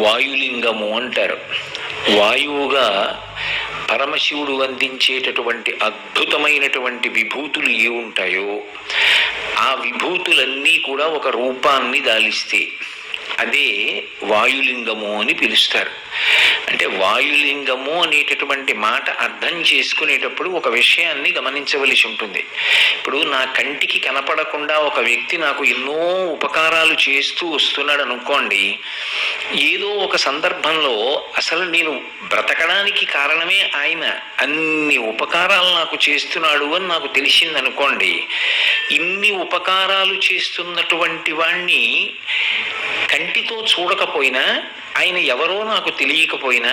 వాయులింగము అంటారు. వాయువుగా పరమశివుడు అందించేటటువంటి అద్భుతమైనటువంటి విభూతులు ఏ ఉంటాయో ఆ విభూతులన్నీ కూడా ఒక రూపాన్ని దాలిస్తే అదే వాయులింగము అని పిలుస్తారు. అంటే వాయులింగము అనేటటువంటి మాట అర్థం చేసుకునేటప్పుడు ఒక విషయాన్ని గమనించవలసి ఉంటుంది. ఇప్పుడు నా కంటికి కనపడకుండా ఒక వ్యక్తి నాకు ఎన్నో ఉపకారాలు చేస్తూ వస్తున్నాడు అనుకోండి, ఏదో ఒక సందర్భంలో అసలు నేను బ్రతకడానికి కారణమే ఆయన, అన్ని ఉపకారాలు నాకు చేస్తున్నాడు అని నాకు తెలిసిందనుకోండి, ఇన్ని ఉపకారాలు చేస్తున్నటువంటి వాణ్ణి కంటితో చూడకపోయినా, ఆయన ఎవరో నాకు తెలియకపోయినా,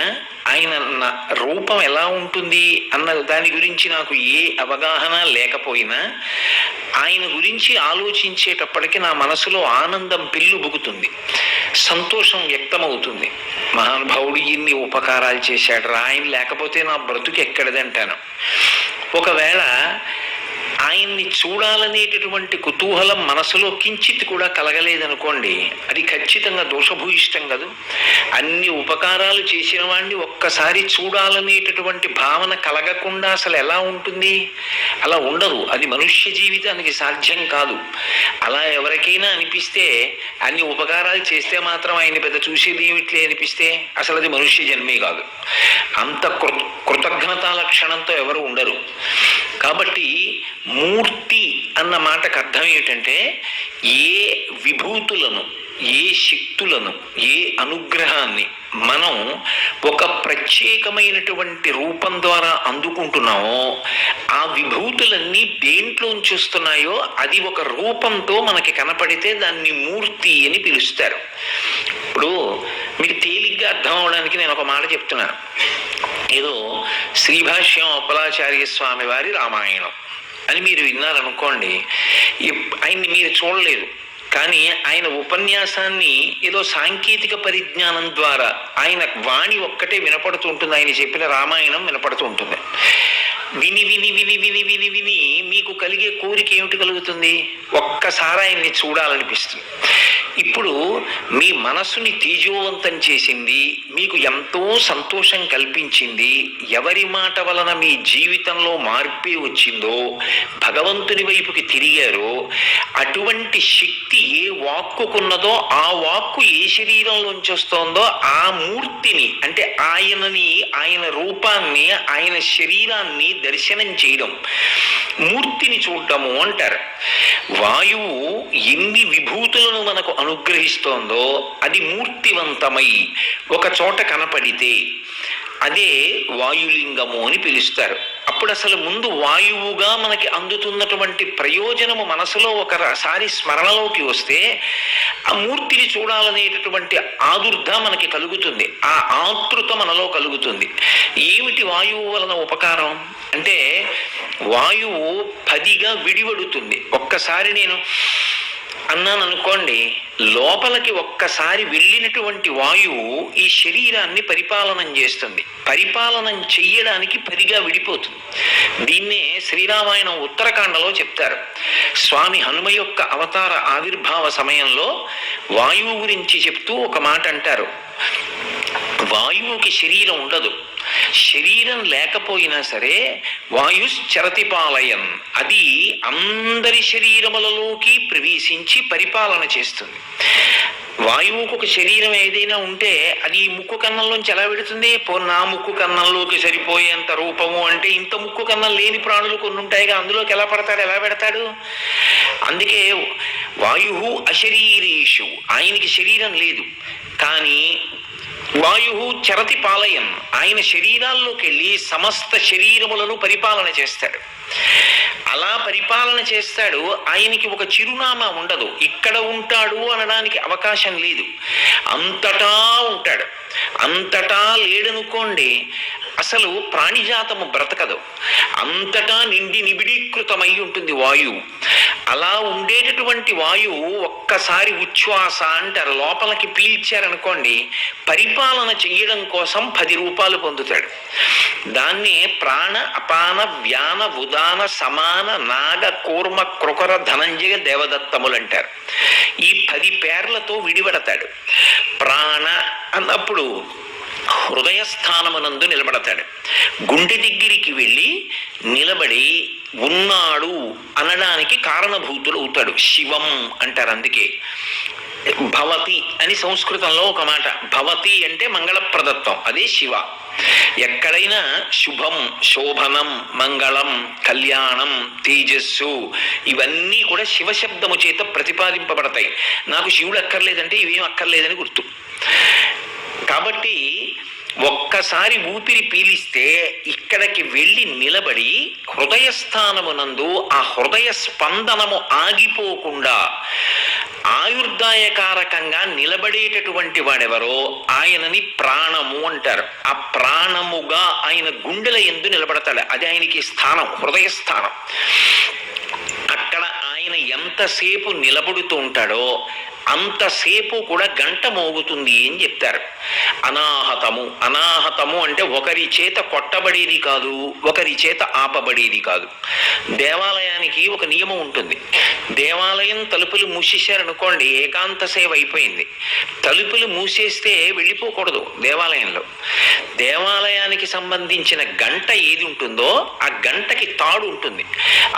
ఆయన నా రూపం ఎలా ఉంటుంది అన్న దాని గురించి నాకు ఏ అవగాహన లేకపోయినా, ఆయన గురించి ఆలోచించేటప్పటికి నా మనసులో ఆనందం పెళ్ళుబుకుతుంది, సంతోషం వ్యక్తమవుతుంది. మహానుభావుడు ఇన్ని ఉపకారాలు చేశాడు, ఆయన లేకపోతే నా బ్రతుకు ఎక్కడదంటాను. ఒకవేళ ఆయన్ని చూడాలనేటటువంటి కుతూహలం మనసులో కించిత్ కూడా కలగలేదనుకోండి, అది ఖచ్చితంగా దోషభూయిష్టం కాదు. అన్ని ఉపకారాలు చేసిన వాడిని ఒక్కసారి చూడాలనేటటువంటి భావన కలగకుండా అసలు ఎలా ఉంటుంది? అలా ఉండదు. అది మనుష్య జీవితానికి సాధ్యం కాదు. అలా ఎవరికైనా అనిపిస్తే, అన్ని ఉపకారాలు చేస్తే మాత్రం ఆయన పెద్ద చూసేది ఏమిట్లే అనిపిస్తే, అసలు అది మనుష్య జన్మే కాదు. అంత కృతజ్ఞతా లక్షణంతో ఎవరు ఉండరు. కాబట్టి మూర్తి అన్న మాటకు అర్థం ఏమిటంటే, ఏ విభూతులను, ఏ శక్తులను, ఏ అనుగ్రహాన్ని మనం ఒక ప్రత్యేకమైనటువంటి రూపం ద్వారా అందుకుంటున్నామో, ఆ విభూతులన్నీ దేంట్లోంచి వస్తున్నాయో అది ఒక రూపంతో మనకి కనపడితే దాన్ని మూర్తి అని పిలుస్తారు. ఇప్పుడు మీకు తేలిగ్గా అర్థం అవడానికి నేను ఒక మాట చెప్తున్నాను. ఏదో శ్రీభాష్యం అప్పలాచార్య స్వామి వారి రామాయణం అని మీరు విన్నారనుకోండి, ఆయన్ని మీరు చూడలేదు, కానీ ఆయన ఉపన్యాసాన్ని ఏదో సాంకేతిక పరిజ్ఞానం ద్వారా ఆయన వాణి ఒక్కటే వినపడుతూ ఉంటుంది, ఆయన చెప్పిన రామాయణం వినపడుతూ ఉంటుంది. విని విని విని విని విని విని మీకు కలిగే కోరిక ఏమిటి కలుగుతుంది? ఒక్కసారి ఆయన్ని చూడాలనిపిస్తుంది. ఇప్పుడు మీ మనసుని తేజోవంతం చేసింది, మీకు ఎంతో సంతోషం కల్పించింది, ఎవరి మాట వలన మీ జీవితంలో మార్పే వచ్చిందో, భగవంతుని వైపుకి తిరిగారో, అటువంటి శక్తి ఏ వాక్కుకున్నదో ఆ వాక్కు ఏ శరీరంలోంచి వస్తోందో ఆ మూర్తిని, అంటే ఆయనని, ఆయన రూపాన్ని, ఆయన శరీరాన్ని దర్శనం చేయడం మూర్తిని చూడటము అంటారు. వాయువు ఎన్ని విభూతులను మనకు అనుగ్రహిస్తోందో అది మూర్తివంతమై ఒక చోట కనపడితే అదే వాయులింగము అని పిలుస్తారు. అప్పుడు అసలు ముందు వాయువుగా మనకి అందుతున్నటువంటి ప్రయోజనము మనసులో ఒకసారి స్మరణలోకి వస్తే ఆ మూర్తిని చూడాలనేటటువంటి ఆదుర్ధ మనకి కలుగుతుంది, ఆ ఆతృత మనలో కలుగుతుంది. ఏమిటి వాయువు వలన ఉపకారం అంటే, వాయువు 10గా విడివడుతుంది. ఒక్కసారి నేను అన్నాను అనుకోండి, లోపలికి ఒక్కసారి వెళ్ళినటువంటి వాయువు ఈ శరీరాన్ని పరిపాలనం చేస్తుంది. పరిపాలనం చెయ్యడానికి 10గా విడిపోతుంది. దీన్నే శ్రీరామాయణం ఉత్తరకాండలో చెప్తారు. స్వామి హనుమ యొక్క అవతార ఆవిర్భావ సమయంలో వాయువు గురించి చెప్తూ ఒక మాట అంటారు. వాయువుకి శరీరం ఉండదు, శరీరం లేకపోయినా సరే వాయుశ్చరతిపాలయన్, అది అందరి శరీరములలోకి ప్రవేశించి పరిపాలన చేస్తుంది. వాయువుకు ఒక శరీరం ఏదైనా ఉంటే అది ముక్కు కన్నంలోంచి ఎలా పెడుతుంది? నా ముక్కు కన్నంలోకి సరిపోయేంత రూపము అంటే ఇంత ముక్కు కన్నం లేని ప్రాణులు కొన్ని ఉంటాయిగా, అందులోకి ఎలా పడతాడు, ఎలా పెడతాడు? అందుకే వాయు అశరీరేషు, ఆయనకి శరీరం లేదు, కానీ వాయు చరతి పాలయన్, ఆయన శరీరాల్లోకి వెళ్ళి సమస్త శరీరములను పరిపాలన చేస్తాడు. అలా పరిపాలన చేస్తాడు. ఆయనకి ఒక చిరునామా ఉండదు, ఇక్కడ ఉంటాడు అనడానికి అవకాశం లేదు, అంతటా ఉంటాడు. అంతటా లేడనుకోండి అసలు ప్రాణిజాతము బ్రతకదు, అంతటా నిండి నిబిడీకృతమై ఉంటుంది వాయువు. అలా ఉండేటటువంటి వాయువు ఒక్కసారి ఉచ్ఛ్వాస అంటారు, లోపలికి పీల్చారనుకోండి, పరిపాలన చెయ్యడం కోసం 10 రూపాలు పొందుతాడు. దాన్నే ప్రాణ అపాన వ్యాన ఉదాన సమాన నాగ కూర్మ కృకర ధనంజయ దేవదత్తములు అంటారు. ఈ 10 పేర్లతో విడిపడతాడు. ప్రాణ అన్నప్పుడు హృదయస్థానమునందు నిలబడతాడు. గుండె దగ్గరికి వెళ్ళి నిలబడి ఉన్నాడు అనడానికి కారణభూతులు అవుతాడు. శివం అంటారు. అందుకే భవతి అని సంస్కృతంలో ఒక మాట. భవతి అంటే మంగళప్రదత్వం, అదే శివ. ఎక్కడైనా శుభం, శోభనం, మంగళం, కళ్యాణం, తేజస్సు ఇవన్నీ కూడా శివశబ్దము చేత ప్రతిపాదింపబడతాయి. నాకు శివుడు అక్కర్లేదంటే ఇవేం అక్కర్లేదని గుర్తు. కాబట్టి ఒక్కసారి ఊపిరి పీలిస్తే ఇక్కడికి వెళ్ళి నిలబడి హృదయస్థానమునందు ఆ హృదయ స్పందనము ఆగిపోకుండా ఆయుర్దాయకారకంగా నిలబడేటటువంటి వాడెవరో ఆయనని ప్రాణము అంటారు. ఆ ప్రాణముగా ఆయన గుండెల యందు నిలబడతాడు. అది ఆయనకి స్థానం, హృదయస్థానం. అక్కడ ఆయన ఎంతసేపు నిలబడుతూ ఉంటాడో అంతసేపు కూడా గంట మోగుతుంది అని చెప్తారు. అనాహతము, అనాహతము అంటే ఒకరి చేత కొట్టబడేది కాదు, ఒకరి చేత ఆపబడేది కాదు. దేవాలయానికి ఒక నియమం ఉంటుంది. దేవాలయం తలుపులు మూసేశారనుకోండి, ఏకాంత సేవ అయిపోయింది. తలుపులు మూసేస్తే వెళ్ళిపోకూడదు. దేవాలయంలో దేవాలయానికి సంబంధించిన గంట ఏది ఉంటుందో ఆ గంటకి తాడు ఉంటుంది.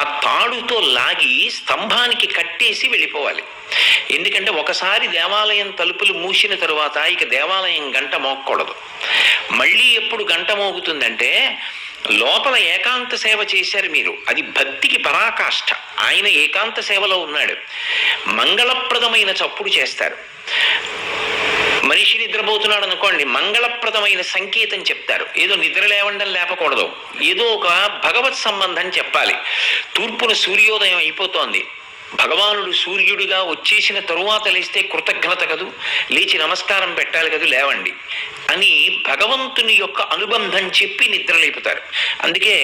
ఆ తాడుతో లాగి స్తంభానికి కట్టేసి వెళ్ళిపోవాలి. ఎందుకంటే ఒకసారి దేవాలయం తలుపులు మూసిన తరువాత ఇక దేవాలయం గంట మోగకూడదు. మళ్ళీ ఎప్పుడు గంట మోగుతుందంటే లోపల ఏకాంత సేవ చేశారు మీరు, అది భక్తికి పరాకాష్ఠ. ఆయన ఏకాంత సేవలో ఉన్నాడు. మంగళప్రదమైన చప్పుడు చేస్తారు. మనిషి నిద్రపోతున్నాడు అనుకోండి, మంగళప్రదమైన సంకేతం చెప్తారు. ఏదో నిద్ర లేవండం లేపకూడదు, ఏదో ఒక భగవత్ సంబంధం చెప్పాలి. తూర్పున సూర్యోదయం అయిపోతోంది, భగవానుడు సూర్యుడిగా వచ్చేసిన తరువాత లేస్తే కృతజ్ఞత కదూ, లేచి నమస్కారం పెట్టాలి కదూ, లేవండి అని భగవంతుని యొక్క అనుబంధం చెప్పి నిద్రలేపుతారు. అందుకే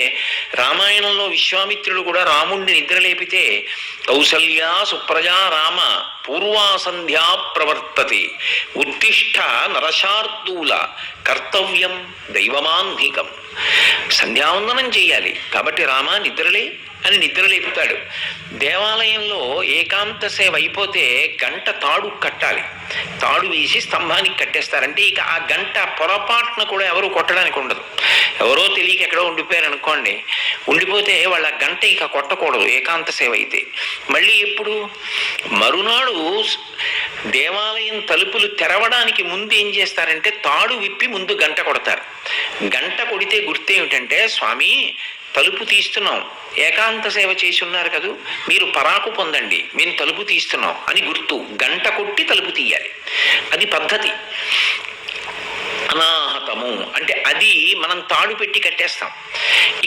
రామాయణంలో విశ్వామిత్రుడు కూడా రాముణ్ణి నిద్రలేపితే కౌసల్యా సుప్రజా రామ పూర్వా సంధ్యా ప్రవర్తతే ఉత్తిష్ట నరశార్దూల కర్తవ్యం దైవమాన్నికం. సంధ్యావందనం చేయాలి కాబట్టి రామ నిద్రలే అని నిద్రలేపుతాడు. దేవాలయంలో ఏకాంత సేవ అయిపోతే గంట తాడు కట్టాలి. తాడు వేసి స్తంభానికి కట్టేస్తారంటే ఇక ఆ గంట పొరపాటున కూడా ఎవరు కొట్టడానికి ఉండదు. ఎవరో తెలియక ఎక్కడో ఉండిపోయారు అనుకోండి, ఉండిపోతే వాళ్ళ గంట ఇక కొట్టకూడదు ఏకాంత సేవ అయితే. మళ్ళీ ఎప్పుడు మరునాడు దేవాలయం తలుపులు తెరవడానికి ముందు ఏం చేస్తారంటే తాడు విప్పి ముందు గంట కొడతారు. గంట కొడితే గుర్తేమిటంటే, స్వామి తలుపు తీస్తున్నాం, ఏకాంత సేవ చేసి ఉన్నారు కదూ, మీరు పరాకు పొందండి, మేము తలుపు తీస్తున్నాం అని గుర్తు. గంట కొట్టి తలుపు తీయాలి, అది పద్ధతి. అనాహతము అంటే అది మనం తాడు పెట్టి కట్టేస్తాం.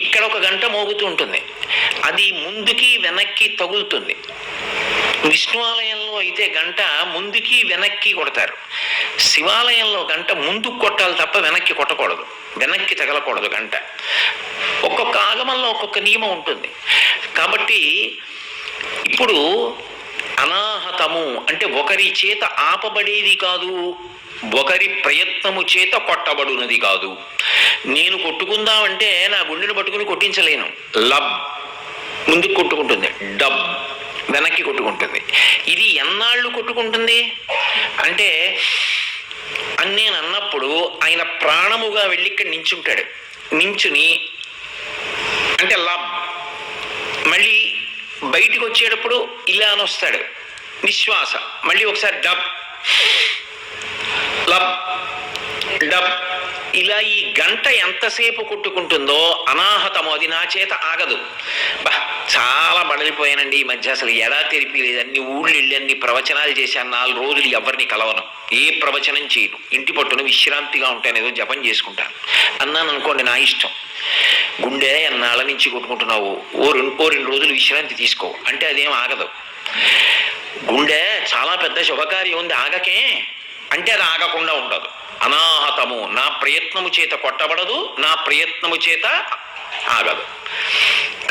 ఇక్కడ ఒక గంట మోగుతూ ఉంటుంది, అది ముందుకి వెనక్కి తగులుతుంది. విష్ణు ఆలయంలో అయితే గంట ముందుకి వెనక్కి కొడతారు. శివాలయంలో గంట ముందుకు కొట్టాలి తప్ప వెనక్కి కొట్టకూడదు, వెనక్కి తగలకూడదు గంట. ఒక్కొక్క ఆగమంలో ఒక్కొక్క నియమం ఉంటుంది. కాబట్టి ఇప్పుడు అనాహతము అంటే ఒకరి చేత ఆపబడేది కాదు, ఒకరి ప్రయత్నము చేత కొట్టబడునది కాదు. నేను కొట్టుకుందామంటే నా గుండెను పట్టుకుని కొట్టించలేను. లబ్ ముందుకు కొట్టుకుంటుంది, డబ్ వెనక్కి కొట్టుకుంటుంది. ఇది ఎన్నాళ్ళు కొట్టుకుంటుంది అంటే అని నేను అన్నప్పుడు ఆయన ప్రాణముగా వెళ్ళి ఇక్కడ నించుంటాడు. నించుని అంటే లబ్, మళ్ళీ బయటికి వచ్చేటప్పుడు ఇలా అని వస్తాడు నిశ్వాస, మళ్ళీ ఒకసారి డబ్ లబ్ డబ్. ఇలా ఈ గంట ఎంతసేపు కొట్టుకుంటుందో అనాహతము, అది నా చేత ఆగదు. చాలా బడలిపోయానండి ఈ మధ్య, అసలు ఎడా తెరిపి లేదు. అన్ని ఊళ్ళు వెళ్ళి అన్ని ప్రవచనాలు చేశాను, 4 రోజులు ఎవరిని కలవను, ఏ ప్రవచనం చేయను, ఇంటి పట్టును విశ్రాంతిగా ఉంటాను, ఏదో జపం చేసుకుంటాను అన్నాను అనుకోండి, నా ఇష్టం. గుండె ఎన్నాళ్ళ నుంచి కొట్టుకుంటున్నావు, ఓ 2 రోజులు విశ్రాంతి తీసుకో అంటే అదేం ఆగదు. గుండె చాలా పెద్ద శుభకార్యం ఉంది ఆగకే అంటే అది ఆగకుండా ఉండదు. అనాహతము నా ప్రయత్నము చేత కొట్టబడదు, నా ప్రయత్నము చేత ఆగదు.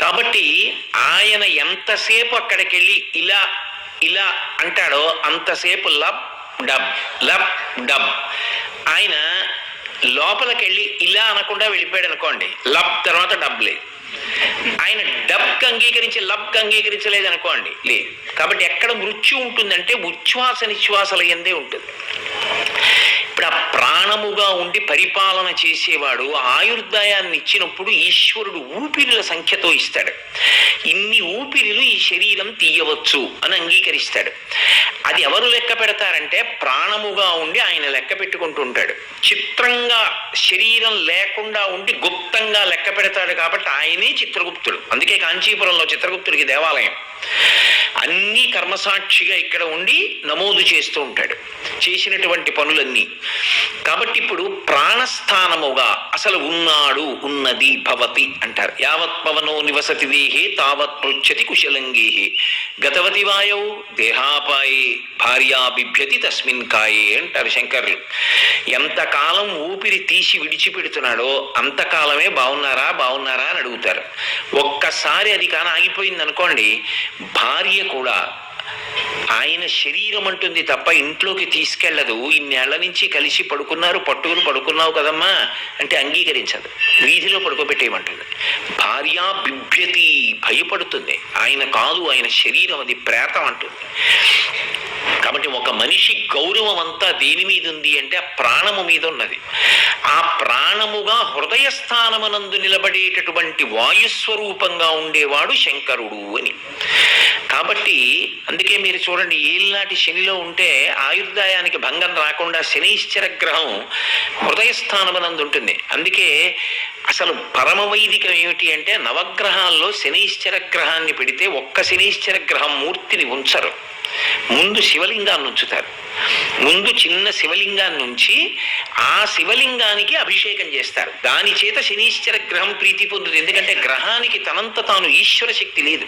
కాబట్టి ఆయన ఎంతసేపు అక్కడికి వెళ్ళి ఇలా ఇలా అంటాడో అంతసేపు లబ్ డబ్ లబ్ డబ్. ఆయన లోపలికి వెళ్ళి ఇలా అనకుండా వెళ్ళిపోయాడు అనుకోండి, లబ్ తర్వాత డబ్ లేదు. ఆయన డబ్కి అంగీకరించి లబ్కి అంగీకరించలేదు అనుకోండి, లేదు. కాబట్టి ఎక్కడ మృత్యు ఉంటుందంటే ఉచ్ఛ్వాస నిశ్వాసల యందే ఉంటుంది. ఇప్పుడు ఆ ప్రాణముగా ఉండి పరిపాలన చేసేవాడు ఆయుర్దాయాన్ని ఇచ్చినప్పుడు ఈశ్వరుడు ఊపిరిల సంఖ్యతో ఇస్తాడు. ఇన్ని ఊపిరిలు ఈ శరీరం తీయవచ్చు అని అంగీకరిస్తాడు. అది ఎవరు లెక్క పెడతారంటే ప్రాణముగా ఉండి ఆయన లెక్క పెట్టుకుంటూ ఉంటాడు. చిత్రంగా శరీరం లేకుండా ఉండి గుప్తంగా లెక్క పెడతాడు కాబట్టి ఆయనే చిత్రగుప్తుడు. అందుకే కాంచీపురంలో చిత్రగుప్తుడికి దేవాలయం. అన్నీ కర్మసాక్షిగా ఇక్కడ ఉండి నమోదు చేస్తూ ఉంటాడు చేసినటువంటి పనులన్నీ. కాబట్టి ఇప్పుడు ప్రాణస్థానముగా అసలు ఉన్నాడు, ఉన్నది, భవతి అంటారు. యావత్ పవనో నివసతి దేహే తావత్ పృచ్చతి కుశలంగేహే గతవతి వాయౌ దేహాపాయే భార్యా బిభ్యతి తస్మిన్ కాయే అంటారు శంకర్లు. ఎంతకాలం ఊపిరి తీసి విడిచిపెడుతున్నాడో అంతకాలమే బాగున్నారా బాగున్నారా అని అడుగుతారు. ఒక్కసారి అది కానీ ఆగిపోయింది అనుకోండి, భార్య కూడా ఆయన శరీరం అంటుంది తప్ప ఇంట్లోకి తీసుకెళ్లదు. ఇన్నేళ్ల నుంచి కలిసి పడుకున్నారు, పట్టుకుని పడుకున్నావు కదమ్మా అంటే అంగీకరించదు, వీధిలో పడుకోబెట్టేయమంటుంది. భార్య బిభ్యతి, భయపడుతుంది. ఆయన కాదు, ఆయన శరీరం అది ప్రేతం అంటుంది. కాబట్టి ఒక మనిషి గౌరవం అంతా దేని మీద ఉంది అంటే ఆ ప్రాణము మీద ఉన్నది. ఆ ప్రాణముగా హృదయ స్థానమునందు నిలబడేటటువంటి వాయుస్వరూపంగా ఉండేవాడు శంకరుడు అని. కాబట్టి అందుకే మీరు చూడండి, ఏళ్ళనాటి శనిలో ఉంటే ఆయుర్దాయానికి భంగం రాకుండా శనైశ్చర గ్రహం హృదయ స్థానమునందు ఉంటుంది. అందుకే అసలు పరమ వైదికం ఏమిటి అంటే నవగ్రహాల్లో శనైశ్చర గ్రహాన్ని పెడితే ఒక్క శనైశ్చర గ్రహం మూర్తిని ఉంచరు. ముందు శివలింగాన్ని ఉంచుతారు. ముందు చిన్న శివలింగాన్ని ఉంచి ఆ శివలింగానికి అభిషేకం చేస్తారు. దాని చేత శనీశ్వర గ్రహం ప్రీతి పొందుతుంది. ఎందుకంటే గ్రహానికి తనంత తాను ఈశ్వర శక్తి లేదు,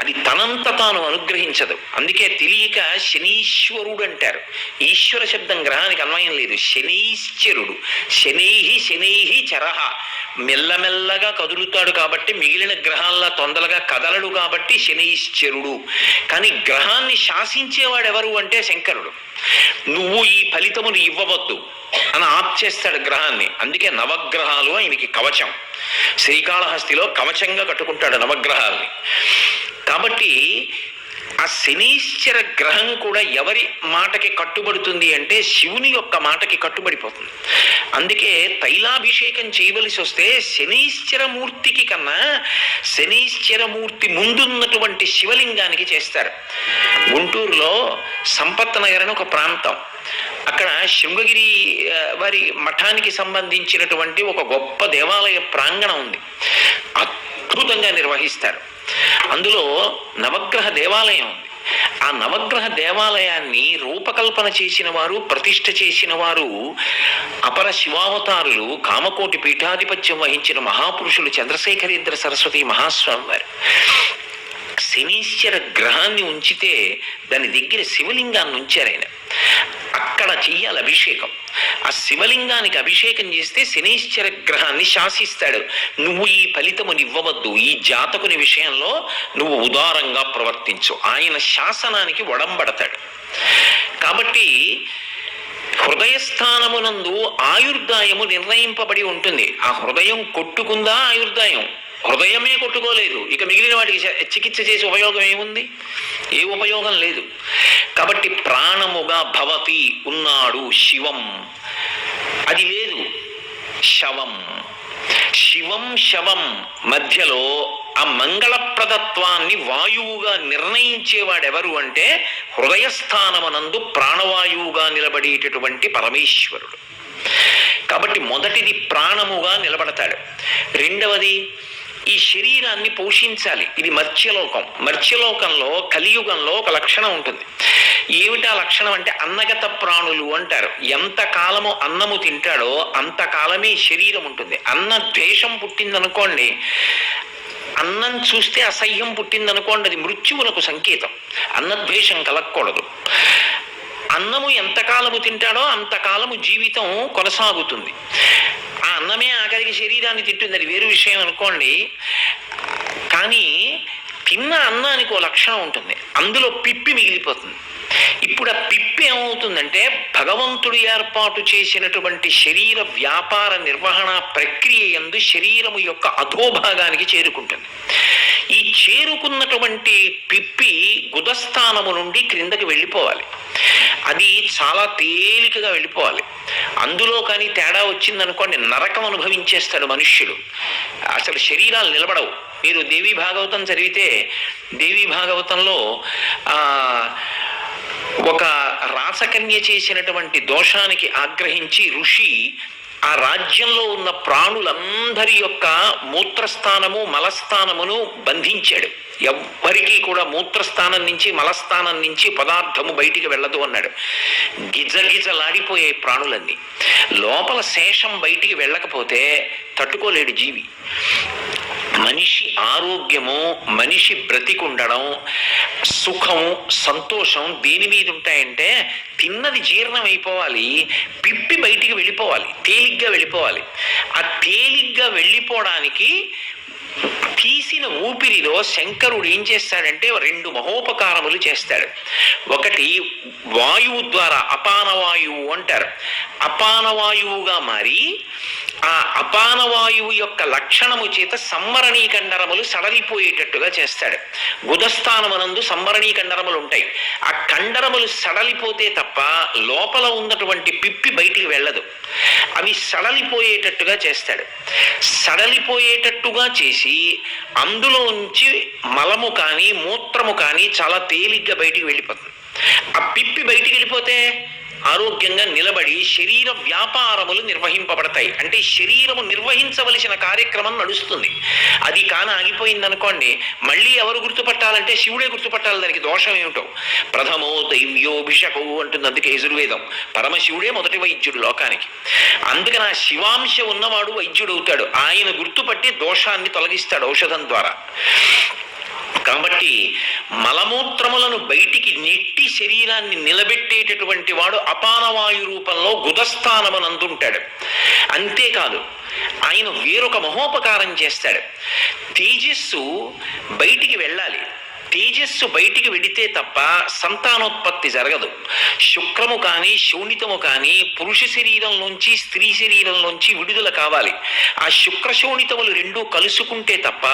అది తనంత తాను అనుగ్రహించదు. అందుకే తెలియక శనీశ్వరుడు అంటారు. ఈశ్వర శబ్దం గ్రహానికి అన్వయం లేదు. శనీశ్వరుడు, శనైహి శనైహి చరహ, మెల్లమెల్లగా కదులుతాడు కాబట్టి మిగిలిన గ్రహాల్లా తొందరగా కదలడు కాబట్టి శనైశ్చరుడు. కానీ గ్రహాన్ని శాసించేవాడు ఎవరు అంటే శంకరుడు. నువ్వు ఈ ఫలితమును ఇవ్వవద్దు అని ఆప్ చేస్తాడు గ్రహాన్ని. అందుకే నవగ్రహాలు ఆయనకి కవచం. శ్రీకాళహస్తిలో కవచంగా కట్టుకుంటాడు నవగ్రహాల్ని. కాబట్టి ఆ శనీశ్వర గ్రహం కూడా ఎవరి మాటకి కట్టుబడుతుంది అంటే శివుని యొక్క మాటకి కట్టుబడిపోతుంది. అందుకే తైలాభిషేకం చేయవలసి వస్తే శనీశ్వరమూర్తికి కన్నా శనీశ్వరమూర్తి ముందున్నటువంటి శివలింగానికి చేస్తారు. గుంటూరులో సంపత్ నగర్ అని ఒక ప్రాంతం, అక్కడ శృంగగిరి వారి మఠానికి సంబంధించినటువంటి ఒక గొప్ప దేవాలయ ప్రాంగణం ఉంది. అద్భుతంగా నిర్వహిస్తారు. అందులో నవగ్రహ దేవాలయం ఉంది. ఆ నవగ్రహ దేవాలయాన్ని రూపకల్పన చేసిన వారు, ప్రతిష్ఠ చేసిన వారు అపర శివావతారులు, కామకోటి పీఠాధిపత్యం వహించిన మహాపురుషులు చంద్రశేఖరేంద్ర సరస్వతి మహాస్వామి వారు. శనీశ్వర గ్రహాన్ని ఉంచితే దాని దగ్గర శివలింగాన్ని ఉంచారు ఆయన. అక్కడ చెయ్యాలి అభిషేకం. ఆ శివలింగానికి అభిషేకం చేస్తే శనీశ్వర గ్రహాన్ని శాసిస్తాడు. నువ్వు ఈ ఫలితముని ఇవ్వవద్దు, ఈ జాతకుని విషయంలో నువ్వు ఉదారంగా ప్రవర్తించు, ఆయన శాసనానికి ఒడంబడతాడు. కాబట్టి హృదయస్థానమునందు ఆయుర్దాయము నిర్ణయింపబడి ఉంటుంది. ఆ హృదయం కొట్టుకుందా ఆయుర్దాయం? హృదయమే కొట్టుకోలేదు, ఇక మిగిలిన వాటికి చికిత్స చేసే ఉపయోగం ఏముంది? ఏ ఉపయోగం లేదు. కాబట్టి ప్రాణముగా భవతి ఉన్నాడు శివం, అది లేదు. శవం, శివం శవం మధ్యలో ఆ మంగళప్రదత్వాన్ని వాయువుగా నిర్ణయించేవాడెవరు అంటే హృదయస్థానమునందు ప్రాణవాయువుగా నిలబడేటటువంటి పరమేశ్వరుడు. కాబట్టి మొదటిది ప్రాణముగా నిలబడతాడు. రెండవది ఈ శరీరాన్ని పోషించాలి. ఇది మర్త్యలోకం. మర్త్యలోకంలో కలియుగంలో ఒక లక్షణం ఉంటుంది. ఏమిటా లక్షణం అంటే అన్నగత ప్రాణులు అంటారు. ఎంతకాలము అన్నము తింటాడో అంతకాలమే శరీరం ఉంటుంది. అన్న ద్వేషం పుట్టిందనుకోండి, అన్నం చూస్తే అసహ్యం పుట్టిందనుకోండి, అది మృత్యువులకు సంకేతం. అన్నద్వేషం కలగకూడదు. అన్నము ఎంతకాలము తింటాడో అంతకాలము జీవితం కొనసాగుతుంది. ఆ అన్నమే ఆఖరికి శరీరాన్ని తింటుంది, అది వేరు విషయం అనుకోండి. కానీ తిన్న అన్నానికి ఓ లక్షణం ఉంటుంది, అందులో పిప్పి మిగిలిపోతుంది. ఇప్పుడు ఆ పిప్పి ఏమవుతుందంటే భగవంతుడు ఏర్పాటు చేసినటువంటి శరీర వ్యాపార నిర్వహణ ప్రక్రియ యందు శరీరము యొక్క అధోభాగానికి చేరుకుంటుంది. ఈ చేరుకున్నటువంటి పిప్పి గుదస్థానము నుండి క్రిందకి వెళ్ళిపోవాలి. అది చాలా తేలికగా వెళ్ళిపోవాలి. అందులో కానీ తేడా వచ్చిందనుకోండి నరకం అనుభవించేస్తాడు మనుష్యుడు. అసలు శరీరాలు నిలబడవు. మీరు దేవీ భాగవతం చదివితే దేవీ భాగవతంలో ఒక రాసకన్య చేసినటువంటి దోషానికి ఆగ్రహించి ఋషి ఆ రాజ్యంలో ఉన్న ప్రాణులందరి యొక్క మూత్రస్థానము మలస్థానమును బంధించాడు. ఎవ్వరికీ కూడా మూత్రస్థానం నుంచి మలస్థానం నుంచి పదార్థము బయటికి వెళ్ళదు అన్నాడు. గిజగిజలాడిపోయే ప్రాణులన్నీ. లోపల శేషం బయటికి వెళ్ళకపోతే తట్టుకోలేడు జీవి. మనిషి ఆరోగ్యము, మనిషి బ్రతికుండడం, సుఖము, సంతోషం దేని మీద ఉంటాయంటే తిన్నది జీర్ణం అయిపోవాలి, పిప్పి బయటికి వెళ్ళిపోవాలి, తేలిగ్గా వెళ్ళిపోవాలి. ఆ తేలిగ్గా వెళ్ళిపోవడానికి తీసిన ఊపిరిలో శంకరుడు ఏం చేస్తాడంటే 2 మహోపకారములు చేస్తాడు. ఒకటి వాయువు ద్వారా, అపానవాయువు అంటారు. అపానవాయువుగా మారి ఆ అపానవాయువు యొక్క లక్షణము చేత సంవరణీ కండరములు సడలిపోయేటట్టుగా చేస్తాడు. గుదస్థానమునందు సంవరణీ కండరములు ఉంటాయి. ఆ కండరములు సడలిపోతే తప్ప లోపల ఉన్నటువంటి పిప్పి బయటికి వెళ్ళదు. అవి సడలిపోయేటట్టుగా చేస్తాడు. సడలిపోయేటట్టుగా చేసి అందులోంచి మలము కానీ మూత్రము కానీ చాలా తేలిగ్గా బయటికి వెళ్ళిపోతుంది. ఆ పిప్పి బయటికి వెళ్ళిపోతే ఆరోగ్యంగా నిలబడి శరీర వ్యాపారములు నిర్వహింపబడతాయి. అంటే శరీరము నిర్వహించవలసిన కార్యక్రమం నడుస్తుంది. అది కాని ఆగిపోయిందనుకోండి, మళ్ళీ ఎవరు గుర్తుపట్టాలంటే శివుడే గుర్తుపట్టాలి. దానికి దోషం ఏమిటో. ప్రథమో దైవ్యోభిషకు అంటుంది అందుకే యజుర్వేదం. పరమశివుడే మొదటి వైద్యుడు లోకానికి. అందుకని ఆ శివాంశ ఉన్నవాడు వైద్యుడు అవుతాడు. ఆయన గుర్తుపట్టి దోషాన్ని తొలగిస్తాడు ఔషధం ద్వారా. కాబట్టి మలమూత్రములను బయటికి నెట్టి శరీరాన్ని నిలబెట్టేటటువంటి వాడు అపానవాయు రూపంలో గుదస్థానమునందుంటాడు. అంతేకాదు ఆయన వేరొక మహోపకారం చేస్తాడు. తేజస్సు బయటికి వెళ్ళాలి. తేజస్సు బయటికి వెడితే తప్ప సంతానోత్పత్తి జరగదు. శుక్రము కానీ శోణితము కానీ పురుష శరీరంలోంచి స్త్రీ శరీరంలోంచి విడుదల కావాలి. ఆ శుక్ర శోణితములు 2 కలుసుకుంటే తప్ప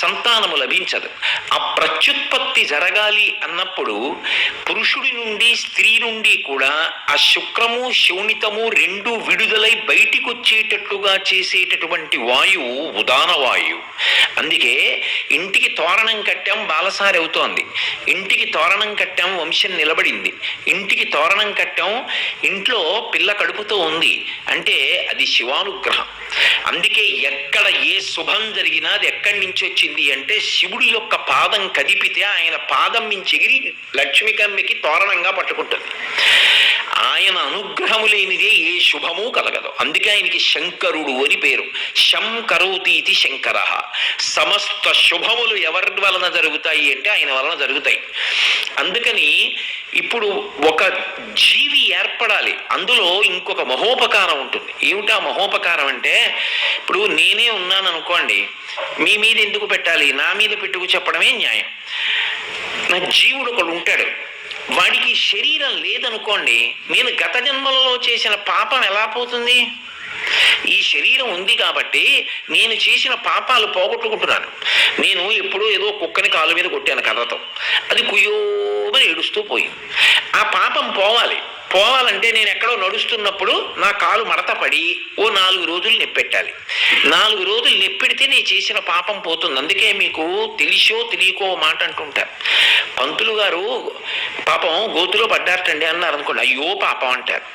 సంతానము లభించదు. ఆ ప్రత్యుత్పత్తి జరగాలి అన్నప్పుడు పురుషుడి నుండి స్త్రీ నుండి కూడా ఆ శుక్రము శోణితము 2 విడుదలై బయటికి వచ్చేటట్లుగా చేసేటటువంటి వాయువు ఉదాన వాయువు. అందుకే ఇంటికి తోరణం కట్టాం బాలసారి అవుతోంది, ఇంటికి తోరణం కట్టాం వంశం నిలబడింది, ఇంటికి తోరణం కట్టాం ఇంట్లో పిల్ల కడుపుతో ఉంది అంటే అది శివానుగ్రహం. అందుకే ఎక్కడ ఏ శుభం జరిగినా అది ఎక్కడి నుంచి వచ్చింది అంటే శివుడి యొక్క పాదం కదిపితే ఆయన పాదం నుంచి ఎగిరి లక్ష్మికమ్మికి తోరణంగా పట్టుకుంటుంది. ఆయన అనుగ్రహము లేనిదే ఏ శుభము కలగదు. అందుకే ఆయనకి శంకరుడు అని పేరు. శం కరోతి ఇది శంకర. సమస్త శుభములు ఎవరి వలన జరుగుతాయి అంటే ఆయన వలన జరుగుతాయి. అందుకని ఇప్పుడు ఒక జీవి ఏర్పడాలి, అందులో ఇంకొక మహోపకారం ఉంటుంది. ఏమిటా మహోపకారం అంటే, ఇప్పుడు నేనే ఉన్నాను అనుకోండి, మీ మీద ఎందుకు పెట్టాలి, నా మీద పెట్టుకు చెప్పడమే న్యాయం. నా జీవుడు ఒకడు ఉంటాడు, వాడికి శరీరం లేదనుకోండి, నేను గత జన్మలలో చేసిన పాపం ఎలా పోతుంది? ఈ శరీరం ఉంది కాబట్టి నేను చేసిన పాపాలు పోగొట్టుకుంటున్నాను. నేను ఎప్పుడూ ఏదో కుక్కని కాలు మీద కొట్టాను కర్రతో, అది కుయ్యోమని ఏడుస్తూ పోయింది. ఆ పాపం పోవాలంటే నేను ఎక్కడో నడుస్తున్నప్పుడు నా కాలు మడతపడి ఓ 4 రోజులు నెప్పెట్టాలి. 4 రోజులు నెప్పెడితే నేను చేసిన పాపం పోతుంది. అందుకే మీకు తెలిసో తెలియకో మాట అంటుంటారు, పంతులు గారు పాపం గోతిలో పడ్డారటండి అన్నారు అనుకోండి, అయ్యో పాపం అంటారు.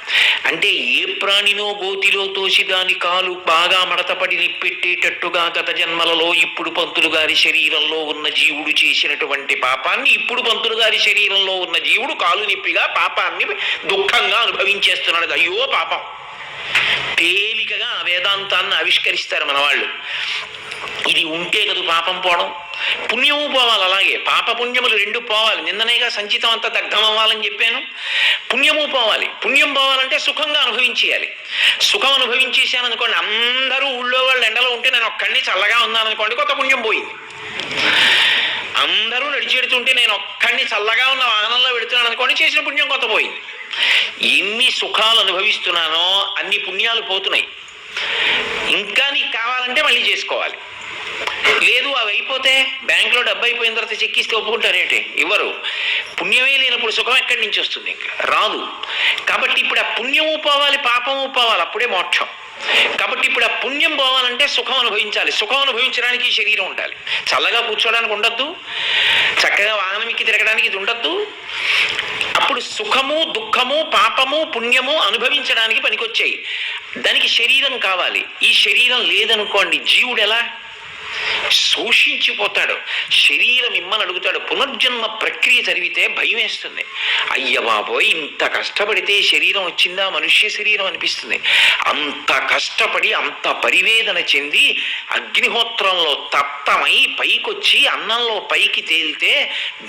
అంటే ఏ ప్రాణినో గోతిలో తోసి దాని కాలు బాగా మడతపడి నెప్పెట్టేటట్టుగా గత జన్మలలో ఇప్పుడు పంతులు గారి శరీరంలో ఉన్న జీవుడు చేసినటువంటి పాపాన్ని ఇప్పుడు పంతులు గారి శరీరంలో ఉన్న జీవుడు కాలు నొప్పిగా పాపాన్ని దుఃఖంగా అనుభవించేస్తున్నాడు. అయ్యో పాపం. తేలికగా వేదాంతాన్ని ఆవిష్కరిస్తారు మన వాళ్ళు. ఇది ఉంటే కదా పాపం పోవడం, పుణ్యము పోవాలి. అలాగే పాప పుణ్యములు 2 పోవాలి. నిన్ననేగా సంచితం అంతా దగ్ధం అవ్వాలని చెప్పాను. పుణ్యము పోవాలి. పుణ్యం పోవాలంటే సుఖంగా అనుభవించేయాలి. సుఖం అనుభవించేసాను అనుకోండి, అందరూ ఊళ్ళో వాళ్ళు ఎండలో ఉంటే నేను ఒక్కడిని చల్లగా ఉన్నాను అనుకోండి, కొత్త పుణ్యం పోయింది. అందరూ నడిచెడుతుంటే నేను ఒక్కడిని చల్లగా ఉన్న వాహనంలో పెడుతున్నాను అనుకోండి, చేసిన పుణ్యం కొత్త పోయింది. ఎన్ని సుఖాలు అనుభవిస్తున్నానో అన్ని పుణ్యాలు పోతున్నాయి. ఇంకా నీకు కావాలంటే మళ్ళీ చేసుకోవాలి. లేదు అవి అయిపోతే బ్యాంకులో డబ్బు అయిపోయిన తర్వాత చెక్ ఇస్తే ఒప్పుకుంటారేంటి? ఇవ్వరు. పుణ్యమే లేనప్పుడు సుఖం ఎక్కడి నుంచి వస్తుంది? ఇంకా రాదు. కాబట్టి ఇప్పుడు ఆ పుణ్యము పోవాలి, పాపము పోవాలి, అప్పుడే మోక్షం. కాబట్టి ఇప్పుడు ఆ పుణ్యం పోవాలంటే సుఖం అనుభవించాలి. సుఖం అనుభవించడానికి శరీరం ఉండాలి. చల్లగా కూర్చోడానికి ఉండద్దు, చక్కగా వాహనం ఎక్కి తిరగడానికి ఇది ఉండద్దు. అప్పుడు సుఖము, దుఃఖము, పాపము, పుణ్యము అనుభవించడానికి పనికొచ్చాయి. దానికి శరీరం కావాలి. ఈ శరీరం లేదనుకోండి, జీవుడు ఎలా శోషించిపోతాడు. శరీరం ఇమ్మని అడుగుతాడు. పునర్జన్మ ప్రక్రియ చదివితే భయం వేస్తుంది. అయ్య బాబోయ్, ఇంత కష్టపడితే శరీరం వచ్చిందా, మనుష్య శరీరం అనిపిస్తుంది. అంత కష్టపడి అంత పరివేదన చెంది అగ్నిహోత్రంలో తప్తమై పైకొచ్చి అన్నంలో పైకి తేలితే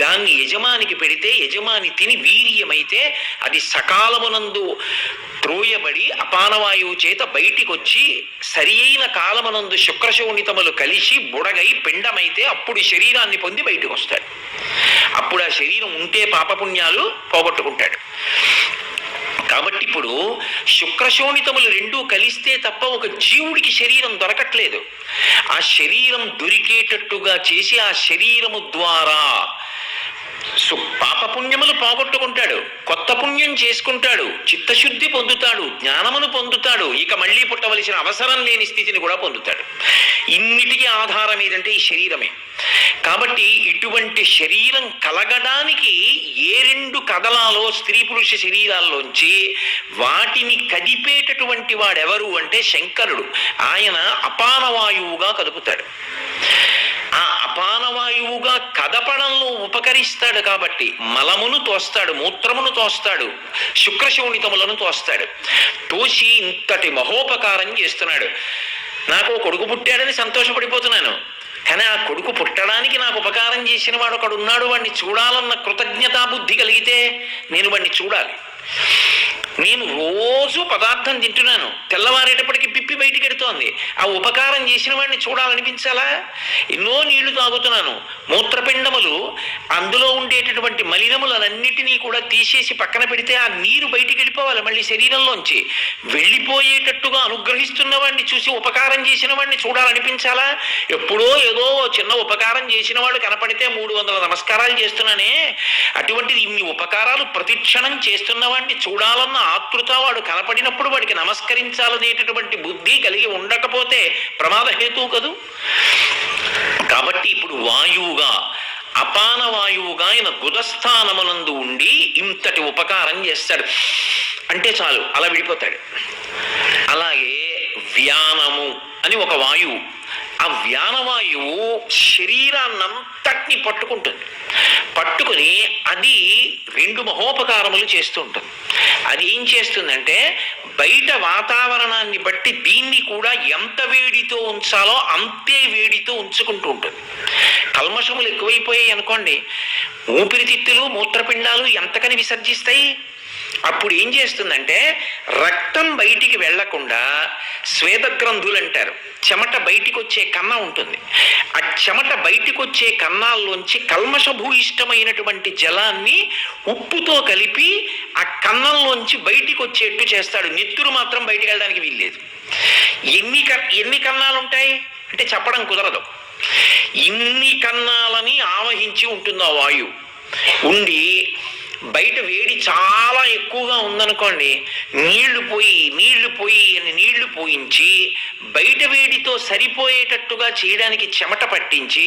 దాన్ని యజమానికి పెడితే యజమాని తిని వీర్యమైతే అది సకాలమునందు త్రోయబడి అపానవాయువు చేత బయటికి వచ్చి సరి అయిన కాలమునందు శుక్రశోణితములు కలిసి బుడగై పిండమైతే అప్పుడు శరీరాన్ని పొంది బయటకు వస్తాడు. అప్పుడు ఆ శరీరం ఉంటే పాపపుణ్యాలు పోగొట్టుకుంటాడు. కాబట్టి ఇప్పుడు శుక్రశోణితములు రెండూ కలిస్తే తప్ప ఒక జీవుడికి శరీరం దొరకట్లేదు. ఆ శరీరం దొరికేటట్టుగా చేసి ఆ శరీరము ద్వారా పాపపుణ్యములు పోగొట్టుకుంటాడు, కొత్త పుణ్యం చేసుకుంటాడు, చిత్తశుద్ధి పొందుతాడు, జ్ఞానమును పొందుతాడు, ఇక మళ్ళీ పుట్టవలసిన అవసరం లేని స్థితిని కూడా పొందుతాడు. ఇన్నిటికీ ఆధారం ఏదంటే ఈ శరీరమే. కాబట్టి ఇటువంటి శరీరం కలగడానికి ఏ రెండు కదలాలో స్త్రీ పురుష శరీరాల్లోంచి వాటిని కదిపేటటువంటి వాడెవరు అంటే శంకరుడు. ఆయన అపానవాయువుగా కదుపుతాడు. ఆ అపానవాయువుగా కదపడంలో ఉపకరిస్తాడు. కాబట్టి మలమును తోస్తాడు, మూత్రమును తోస్తాడు, శుక్రశోణితములను తోస్తాడు. తోసి ఇంతటి మహోపకారం చేస్తున్నాడు. నాకు కొడుకు పుట్టాడని సంతోషపడిపోతున్నాను, కానీ ఆ కొడుకు పుట్టడానికి నాకు ఉపకారం చేసిన వాడు ఒకడున్నాడు, వాడిని చూడాలన్న కృతజ్ఞతాబుద్ధి కలిగితే నేను వాడిని చూడాలి. నేను రోజు పదార్థం తింటున్నాను, తెల్లవారేటప్పటికి పిప్పి బయటికి ఎడుతోంది, ఆ ఉపకారం చేసిన వాడిని చూడాలనిపించాలా? ఎన్నో నీళ్లు తాగుతున్నాను, మూత్రపిండములు అందులో ఉండేటటువంటి మలినములన్నిటినీ కూడా తీసేసి పక్కన పెడితే ఆ నీరు బయటికి వెళ్ళిపోవాలి. మళ్ళీ శరీరంలోంచి వెళ్ళిపోయేటట్టుగా అనుగ్రహిస్తున్న వాడిని చూసి ఉపకారం చేసిన వాడిని చూడాలనిపించాలా? ఎప్పుడో ఏదో చిన్న ఉపకారం చేసిన వాడు కనపడితే 300 నమస్కారాలు చేస్తున్నానే, అటువంటిది ఇన్ని ఉపకారాలు ప్రతిక్షణం చేస్తున్న వాడిని చూడాలన్న ఆతృత వాడు కనపడినప్పుడు వాడికి నమస్కరించాలనేటటువంటి బుద్ధి కలిగి ఉండకపోతే ప్రమాదహేతువు కదూ. కాబట్టి ఇప్పుడు వాయువుగా అపానవాయువుగా ఆయన గుదస్థానమునందు ఉండి ఇంతటి ఉపకారం చేస్తాడు అంటే చాలు, అలా విడిపోతాడు. అలాగే వ్యానము అని ఒక వాయువు, ఆ వ్యానవాయువు శరీరాన్నంతటిని పట్టుకుంటుంది. పట్టుకుని అది రెండు మహోపకారములు చేస్తూ ఉంటుంది. అది ఏం చేస్తుందంటే బయట వాతావరణాన్ని బట్టి దీన్ని కూడా ఎంత వేడితో ఉంచాలో అంతే వేడితో ఉంచుకుంటూ ఉంటుంది. కల్మషములు ఎక్కువైపోయాయి అనుకోండి, ఊపిరితిత్తులు మూత్రపిండాలు ఎంతకని విసర్జిస్తాయి. అప్పుడు ఏం చేస్తుందంటే రక్తం బయటికి వెళ్లకుండా శ్వేతగ్రంథులు అంటారు, చెమట బయటికి వచ్చే కన్నా ఉంటుంది. ఆ చెమట బయటికి వచ్చే కన్నాల్లోంచి కల్మషభూయిష్టమైనటువంటి జలాన్ని ఉప్పుతో కలిపి ఆ కన్నంలోంచి బయటికి వచ్చేట్టు చేస్తాడు. నెత్తురు మాత్రం బయటికి వెళ్ళడానికి వీల్లేదు. ఎన్ని కన్నాలు ఉంటాయి అంటే చెప్పడం కుదరదు. ఇన్ని కన్నాలని ఆవహించి ఉంటుంది ఆ వాయువు. ఉండి బయట వేడి చాలా ఎక్కువగా ఉందనుకోండి, నీళ్లు పోయి అని నీళ్లు పోయించి బయట వేడితో సరిపోయేటట్టుగా చేయడానికి చెమట పట్టించి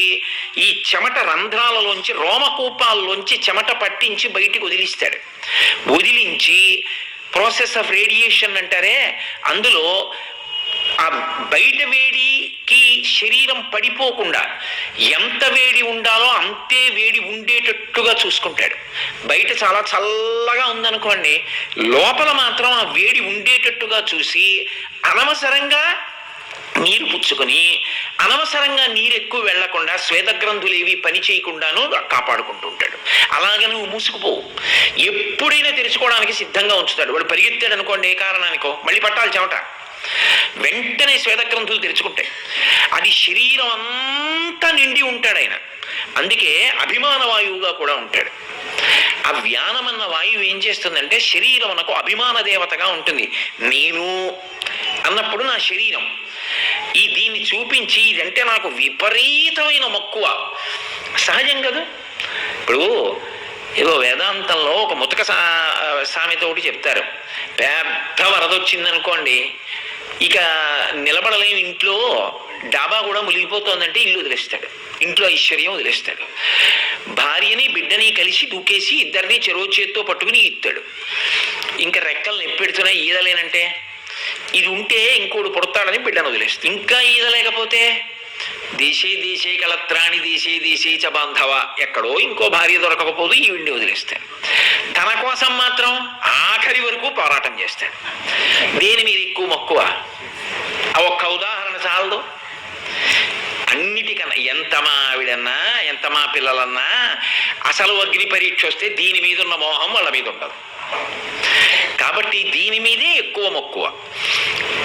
ఈ చెమట రంధ్రాలలోంచి రోమకూపాల్లోంచి చెమట పట్టించి బయటికి వదిలిస్తాడు. వదిలించి ప్రాసెస్ ఆఫ్ రేడియేషన్ అంటారే, అందులో ఆ బయట వేడికి శరీరం పడిపోకుండా ఎంత వేడి ఉండాలో అంతే వేడి ఉండేటట్టుగా చూసుకుంటాడు. బయట చాలా చల్లగా ఉందనుకోండి, లోపల మాత్రం ఆ వేడి ఉండేటట్టుగా చూసి అనవసరంగా నీరు పుచ్చుకొని అనవసరంగా నీరు ఎక్కువ వెళ్లకుండా శ్వేతగ్రంథులు ఏవి పని చేయకుండాను కాపాడుకుంటూ ఉంటాడు. అలాగే నువ్వు మూసుకుపోవు, ఎప్పుడైనా తెరుచుకోవడానికి సిద్ధంగా ఉంచుతాడు. వాడు పరిగెత్తాడు అనుకోండి, ఏ కారణానికో మళ్ళీ పట్టాలి చెమట, వెంటనే శ్వేతగ్రంథులు తెరుచుకుంటాయి. అది శరీరం అంతా నిండి ఉంటాడు ఆయన. అందుకే అభిమాన వాయువుగా కూడా ఉంటాడు. ఆ వ్యానం అన్న వాయువు ఏం చేస్తుందంటే శరీరమునకు అభిమాన దేవతగా ఉంటుంది. నేను అన్నప్పుడు నా శరీరం, దీన్ని చూపించి ఇదంటే నాకు విపరీతమైన మక్కువ. సహజం కదా. ఇప్పుడు ఏదో వేదాంతంలో ఒక ముతక సామెత ఒకటి చెప్తారు. పెద్ద వరద వచ్చిందనుకోండి, ఇక నిలబడలేని ఇంట్లో, డాబా కూడా మునిగిపోతుందంటే ఇల్లు వదిలేస్తాడు, ఇంట్లో ఐశ్వర్యం వదిలేస్తాడు. భార్యని బిడ్డని కలిసి దూకేసి ఇద్దరిని చెరో చేత్తో పట్టుకుని ఇస్తాడు. ఇంకా రెక్కలు నెప్పెడుతున్నాయి ఈదలేనంటే, ఇది ఉంటే ఇంకోడు పుడతాడని బిడ్డను వదిలేస్తాడు. ఇంకా ఈదలేకపోతే దేశే దేశే కలత్రాణి దేశే దేశే చ బాంధవ, ఎక్కడో ఇంకో భార్య దొరకకపోదు ఈవిడ్ని వదిలేస్తాడు. తన కోసం మాత్రం ఆఖరి వరకు పోరాటం చేస్తాడు. దేని మీద ఎక్కువ మక్కువ? ఆ ఒక్క ఉదాహరణ చాలదు. అన్నిటికన్నా ఎంత మా ఆవిడన్నా ఎంత మా పిల్లలన్నా అసలు అగ్ని పరీక్ష వస్తే దీని మీద ఉన్న మోహం వాళ్ళ మీద ఉండదు. కాబట్టి దీని మీదే ఎక్కువ మక్కువ.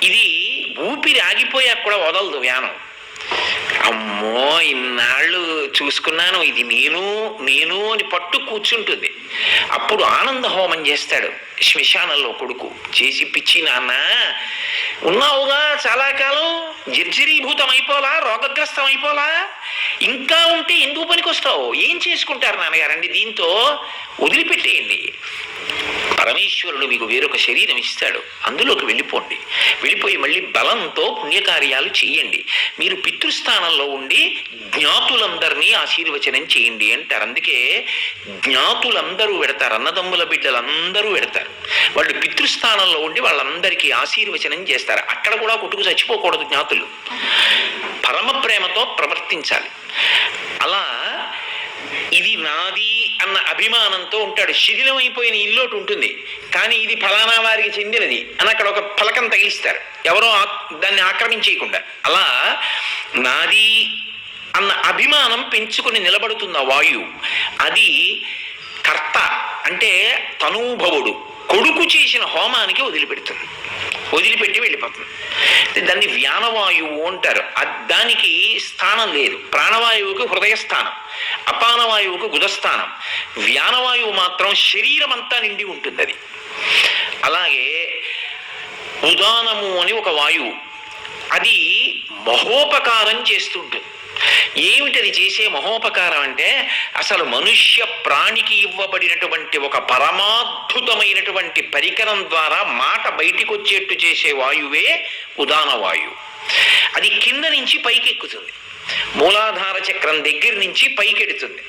ఇది ఊపిరి ఆగిపోయాక కూడా వదలదు వ్యానం. అమ్మో ఇన్నాళ్ళు చూసుకున్నాను, ఇది నేను నేను అని పట్టు కూర్చుంటుంది. అప్పుడు ఆనంద హోమం చేస్తాడు శ్మశానంలో కొడుకు. చేసి, పిచ్చి నాన్న ఉన్నావుగా చాలా కాలం, జర్జరీభూతం అయిపోలా, రోగగ్రస్తం అయిపోలా, ఇంకా ఉంటే ఎందుకు పనికొస్తావు? ఏం చేసుకుంటారు నాన్నగారండి, దీంతో వదిలిపెట్టేయండి. పరమేశ్వరుడు మీకు వేరొక శరీరం ఇస్తాడు, అందులోకి వెళ్ళిపోండి. వెళ్ళిపోయి మళ్ళీ బలంతో పుణ్యకార్యాలు చెయ్యండి. మీరు పితృస్థానంలో ఉండి జ్ఞాతులందరినీ ఆశీర్వచనం చేయండి అంటారు. అందుకే జ్ఞాతులందరూ పెడతారు, అన్నదమ్ముల బిడ్డలందరూ పెడతారు. వాళ్ళు పితృస్థానంలో ఉండి వాళ్ళందరికీ ఆశీర్వచనం చేస్తారు. అక్కడ కూడా కొట్టుకు చచ్చిపోకూడదు జ్ఞాతులు, పరమ ప్రేమతో ప్రవర్తించాలి. అలా ఇది నాది అన్న అభిమానంతో ఉంటాడు. శిథిలమైపోయిన ఇల్లోటి ఉంటుంది, కానీ ఇది ఫలానా వారికి చెందినది అని అక్కడ ఒక ఫలకం తగిలిస్తారు, ఎవరో దాన్ని ఆక్రమించేయకుండా. అలా నాది అన్న అభిమానం పెంచుకుని నిలబడుతున్న వాయువు, అది కర్త అంటే తనూభవుడు. కొడుకు చేసిన హోమానికి వదిలిపెట్టి వెళ్ళిపోతుంది. దాన్ని వ్యానవాయువు అంటారు. దానికి స్థానం లేదు. ప్రాణవాయువుకు హృదయ స్థానం, అపానవాయువుకు గుదస్థానం, వ్యానవాయువు మాత్రం శరీరం అంతా నిండి ఉంటుంది. అది అలాగే ఉదానము అని ఒక వాయువు, అది మహోపకారం చేస్తుంటుంది. ఏమిటది చేసే మహోపకారం అంటే, అసలు మనుష్య ప్రాణికి ఇవ్వబడినటువంటి ఒక పరమాద్భుతమైనటువంటి పరికరం ద్వారా మాట బయటికి వచ్చేట్టు చేసే వాయువే ఉదాన వాయువు. అది కింద నుంచి పైకి ఎక్కుతుంది, మూలాధార చక్రం దగ్గర నుంచి పైకెడుతుంది.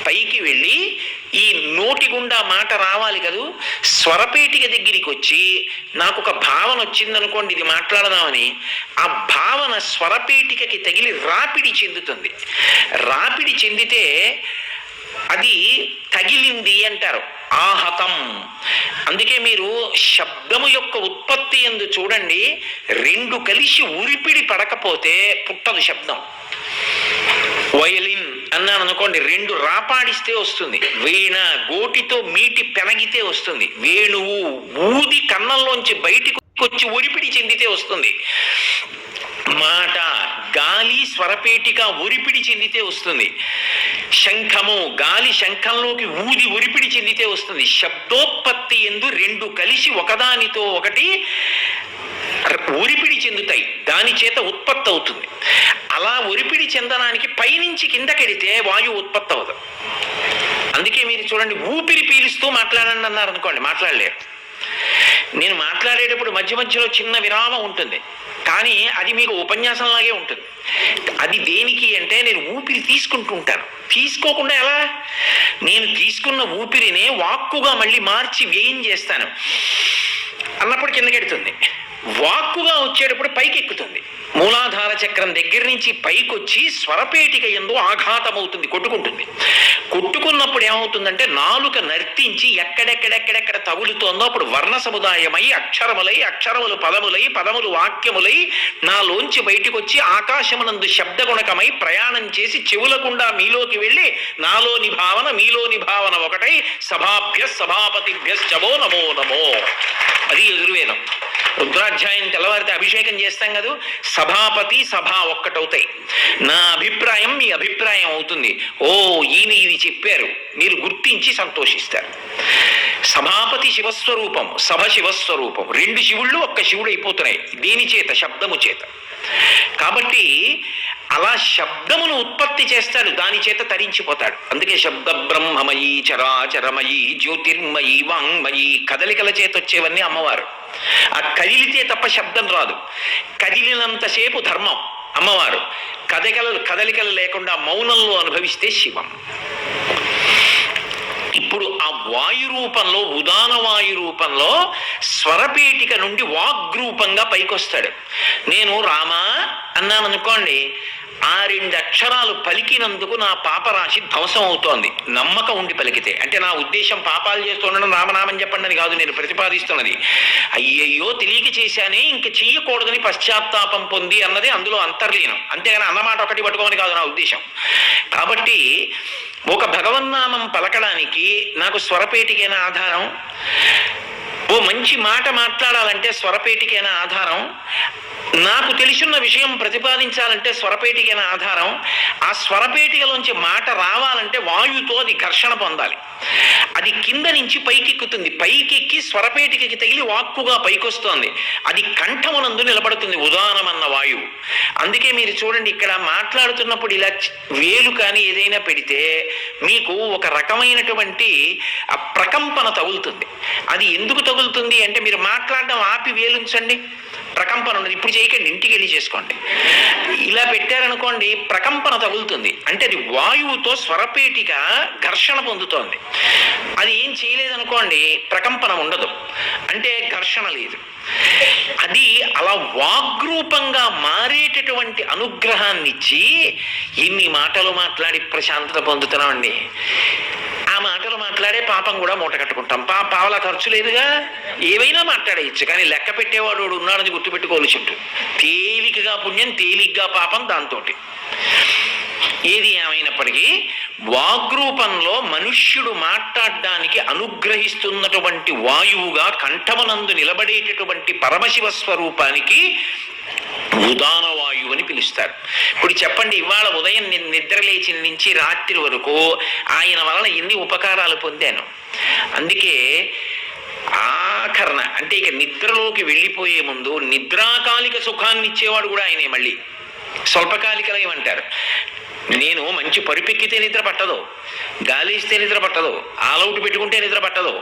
పైకి వెళ్ళి ఈ నోటి గుండా మాట రావాలి కదూ, స్వరపేటిక దగ్గరికి వచ్చి నాకు ఒక భావన వచ్చిందనుకోండి ఇది మాట్లాడదామని, ఆ భావన స్వరపేటికకి తగిలి రాపిడి చెందుతుంది. రాపిడి చెందితే అది తగిలింది అంటారు, ఆహతం. అందుకే మీరు శబ్దము యొక్క ఉత్పత్తి యందు చూడండి, రెండు కలిసి ఉరిపిడి పడకపోతే పుట్టదు శబ్దం. వయలిన్ అన్నాను అనుకోండి, రెండు రాపాడిస్తే వస్తుంది. వీణ గోటితో మీటి పెనగితే వస్తుంది. వేణువు ఊది కన్నంలోంచి బయటికి వచ్చి ఉరిపిడి చెందితే వస్తుంది. మాట గాలి స్వరపేటిక ఉరిపిడి చెందితే వస్తుంది. శంఖము గాలి శంఖంలోకి ఊది ఉరిపిడి చెందితే వస్తుంది. శబ్దోత్పత్తి యందు రెండు కలిసి ఒకదానితో ఒకటి ఉరిపిడి చెందుతాయి, దాని చేత ఉత్పత్తి అవుతుంది. అలా ఉరిపిడి చెందడానికి పైనుంచి కిందకెడితే వాయువు ఉత్పత్తి అవ్వదు. అందుకే మీరు చూడండి, ఊపిరి పీలుస్తూ మాట్లాడండి అన్నారు అనుకోండి, మాట్లాడలేరు. నేను మాట్లాడేటప్పుడు మధ్య మధ్యలో చిన్న విరామం ఉంటుంది, కానీ అది మీకు ఉపన్యాసంలాగే ఉంటుంది. అది దేనికి అంటే, నేను ఊపిరి తీసుకుంటూ ఉంటాను. తీసుకోకుండా ఎలా? నేను తీసుకున్న ఊపిరినే వాక్కుగా మళ్ళీ మార్చి వ్యయం చేస్తాను అన్నప్పుడు కిందకెడుతుంది. వాక్కుగా వచ్చేటప్పుడు పైకి ఎక్కుతుంది. మూలాధార చక్రం దగ్గర నుంచి పైకి వచ్చి స్వరపేటిక యందు ఆఘాతమవుతుంది, కొట్టుకుంటుంది. కొట్టుకున్నప్పుడు ఏమవుతుందంటే, నాలుక నర్తించి ఎక్కడెక్కడెక్కడెక్కడ తగులుతోందో అప్పుడు వర్ణ సముదాయమై అక్షరములై, అక్షరములు పదములై, పదములు వాక్యములై నాలోంచి బయటికి వచ్చి ఆకాశమునందు శబ్దగుణకమై ప్రయాణం చేసి చెవులకుండా మీలోకి వెళ్ళి నాలోని భావన మీలోని భావన ఒకటై సభాభ్య సభాపతిభ్యశ్చవో నమో నమో. అది యజుర్వేదం. రుద్రాధ్యాయం తెల్లవారితే అభిషేకం చేస్తాం కదా, సభాపతి సభ ఒక్కటవుతాయి. నా అభిప్రాయం మీ అభిప్రాయం అవుతుంది. ఓ ఈయన ఇది చెప్పారు, మీరు గుర్తించి సంతోషిస్తారు. సభాపతి శివస్వరూపం, సభ శివస్వరూపం. రెండు శివుళ్ళు ఒక్క శివుడు అయిపోతున్నాయి. దేని చేత? శబ్దము చేత. కాబట్టి అలా శబ్దమును ఉత్పత్తి చేస్తాడు, దాని చేత తరించిపోతాడు. అందుకే శబ్ద బ్రహ్మమయీ చరాచరమయీ జ్యోతిర్మయీ వాంగ్మయీ, కదలికల చేత వచ్చేవన్నీ అమ్మవారు. ఆ కదిలితే తప్ప శబ్దం రాదు. కదిలినంతసేపు ధర్మం అమ్మవారు, కదలికలు లేకుండా మౌనంలో అనుభవిస్తే శివం. ఇప్పుడు ఆ వాయు రూపంలో, ఉదాన వాయు రూపంలో స్వరపేటిక నుండి వాగ్రూపంగా పైకొస్తాడు. నేను రామా అన్నాననుకోండి, ఆ 2 అక్షరాలు పలికినందుకు నా పాపరాశి ధ్వంసం అవుతోంది. నమ్మకం ఉండి పలికితే, అంటే నా ఉద్దేశం పాపాలు చేస్తుండడం రామనామం చెప్పండి అని కాదు నేను ప్రతిపాదిస్తున్నది. అయ్యయ్యో తెలియక చేశానే, ఇంక చెయ్యకూడదని పశ్చాత్తాపం పొంది అన్నది అందులో అంతర్లీనం. అంతేగాని అన్నమాట ఒకటి పట్టుకోమని కాదు నా ఉద్దేశం. కాబట్టి ఒక భగవన్నామం పలకడానికి నాకు స్వరపేటికైన ఆధారం, ఓ మంచి మాట మాట్లాడాలంటే స్వరపేటికైన ఆధారం, నాకు తెలిసిన విషయం ప్రతిపాదించాలంటే స్వరపేటికైన ఆధారం, ఆ స్వరపేటికలోంచి మాట రావాలంటే వాయుతో అది ఘర్షణ పొందాలి. అది కింద నుంచి పైకెక్కుతుంది, పైకెక్కి స్వరపేటికకి తగిలి వాక్కుగా పైకొస్తోంది. అది కంఠమునందు నిలబడుతుంది ఉదానమన్న వాయువు. అందుకే మీరు చూడండి, ఇక్కడ మాట్లాడుతున్నప్పుడు ఇలా వేలు కానీ ఏదైనా పెడితే మీకు ఒక రకమైనటువంటి ప్రకంపన తగులుతుంది. అది ఎందుకు తగులుతుంది అంటే, మీరు మాట్లాడడం ఆపి వేలుంచండి, ప్రకంపన ఉన్నది. ఇప్పుడు చేయకండి, ఇంటికి వెళ్ళి చేసుకోండి. ఇలా పెట్టారనుకోండి, ప్రకంపన తగులుతుంది. అంటే అది వాయువుతో స్వరపేటిక ఘర్షణ పొందుతోంది. అది ఏం చేయలేదనుకోండి, ప్రకంపన ఉండదు, అంటే ఘర్షణ లేదు. అది అలా వాగ్రూపంగా మారేటటువంటి అనుగ్రహాన్ని ఇచ్చి ఇన్ని మాటలు మాట్లాడి ప్రశాంతత పొందుతున్నామండి. ఆ మాటలు మాట్లాడే పాపం కూడా మూట కట్టుకుంటాం. పావల ఖర్చు లేదుగా, ఏవైనా మాట్లాడేయచ్చు. కానీ లెక్క పెట్టేవాడు ఉన్నాడని గుర్తుపెట్టుకోవాలి. చుట్టూ తేలికగా పుణ్యం, తేలిగ్గా పాపం. దాంతో ఏది ఏమైనప్పటికీ వాగ్రూపంలో మనుష్యుడు మాట్లాడడానికి అనుగ్రహిస్తున్నటువంటి వాయువుగా కంఠమనందు నిలబడేటటువంటి పరమశివ స్వరూపానికి ఉదాన వాయువు అని పిలుస్తారు. ఇప్పుడు చెప్పండి, ఇవాళ ఉదయం నిద్ర లేచిన నుంచి రాత్రి వరకు ఆయన వలన ఎన్ని ఉపకారాలు పొందాను. అందుకే ఆఖరణ అంటే ఇక నిద్రలోకి వెళ్ళిపోయే ముందు నిద్రాకాలిక సుఖాన్ని ఇచ్చేవాడు కూడా ఆయనే. మళ్ళీ స్వల్పకాలికలు ఏమంటారు, నేను మంచి పరుపెక్కితే నిద్ర పట్టదు, గాలి ఇస్తే నిద్ర పట్టదు, ఆలౌట్ పెట్టుకుంటే నిద్ర పట్టదు.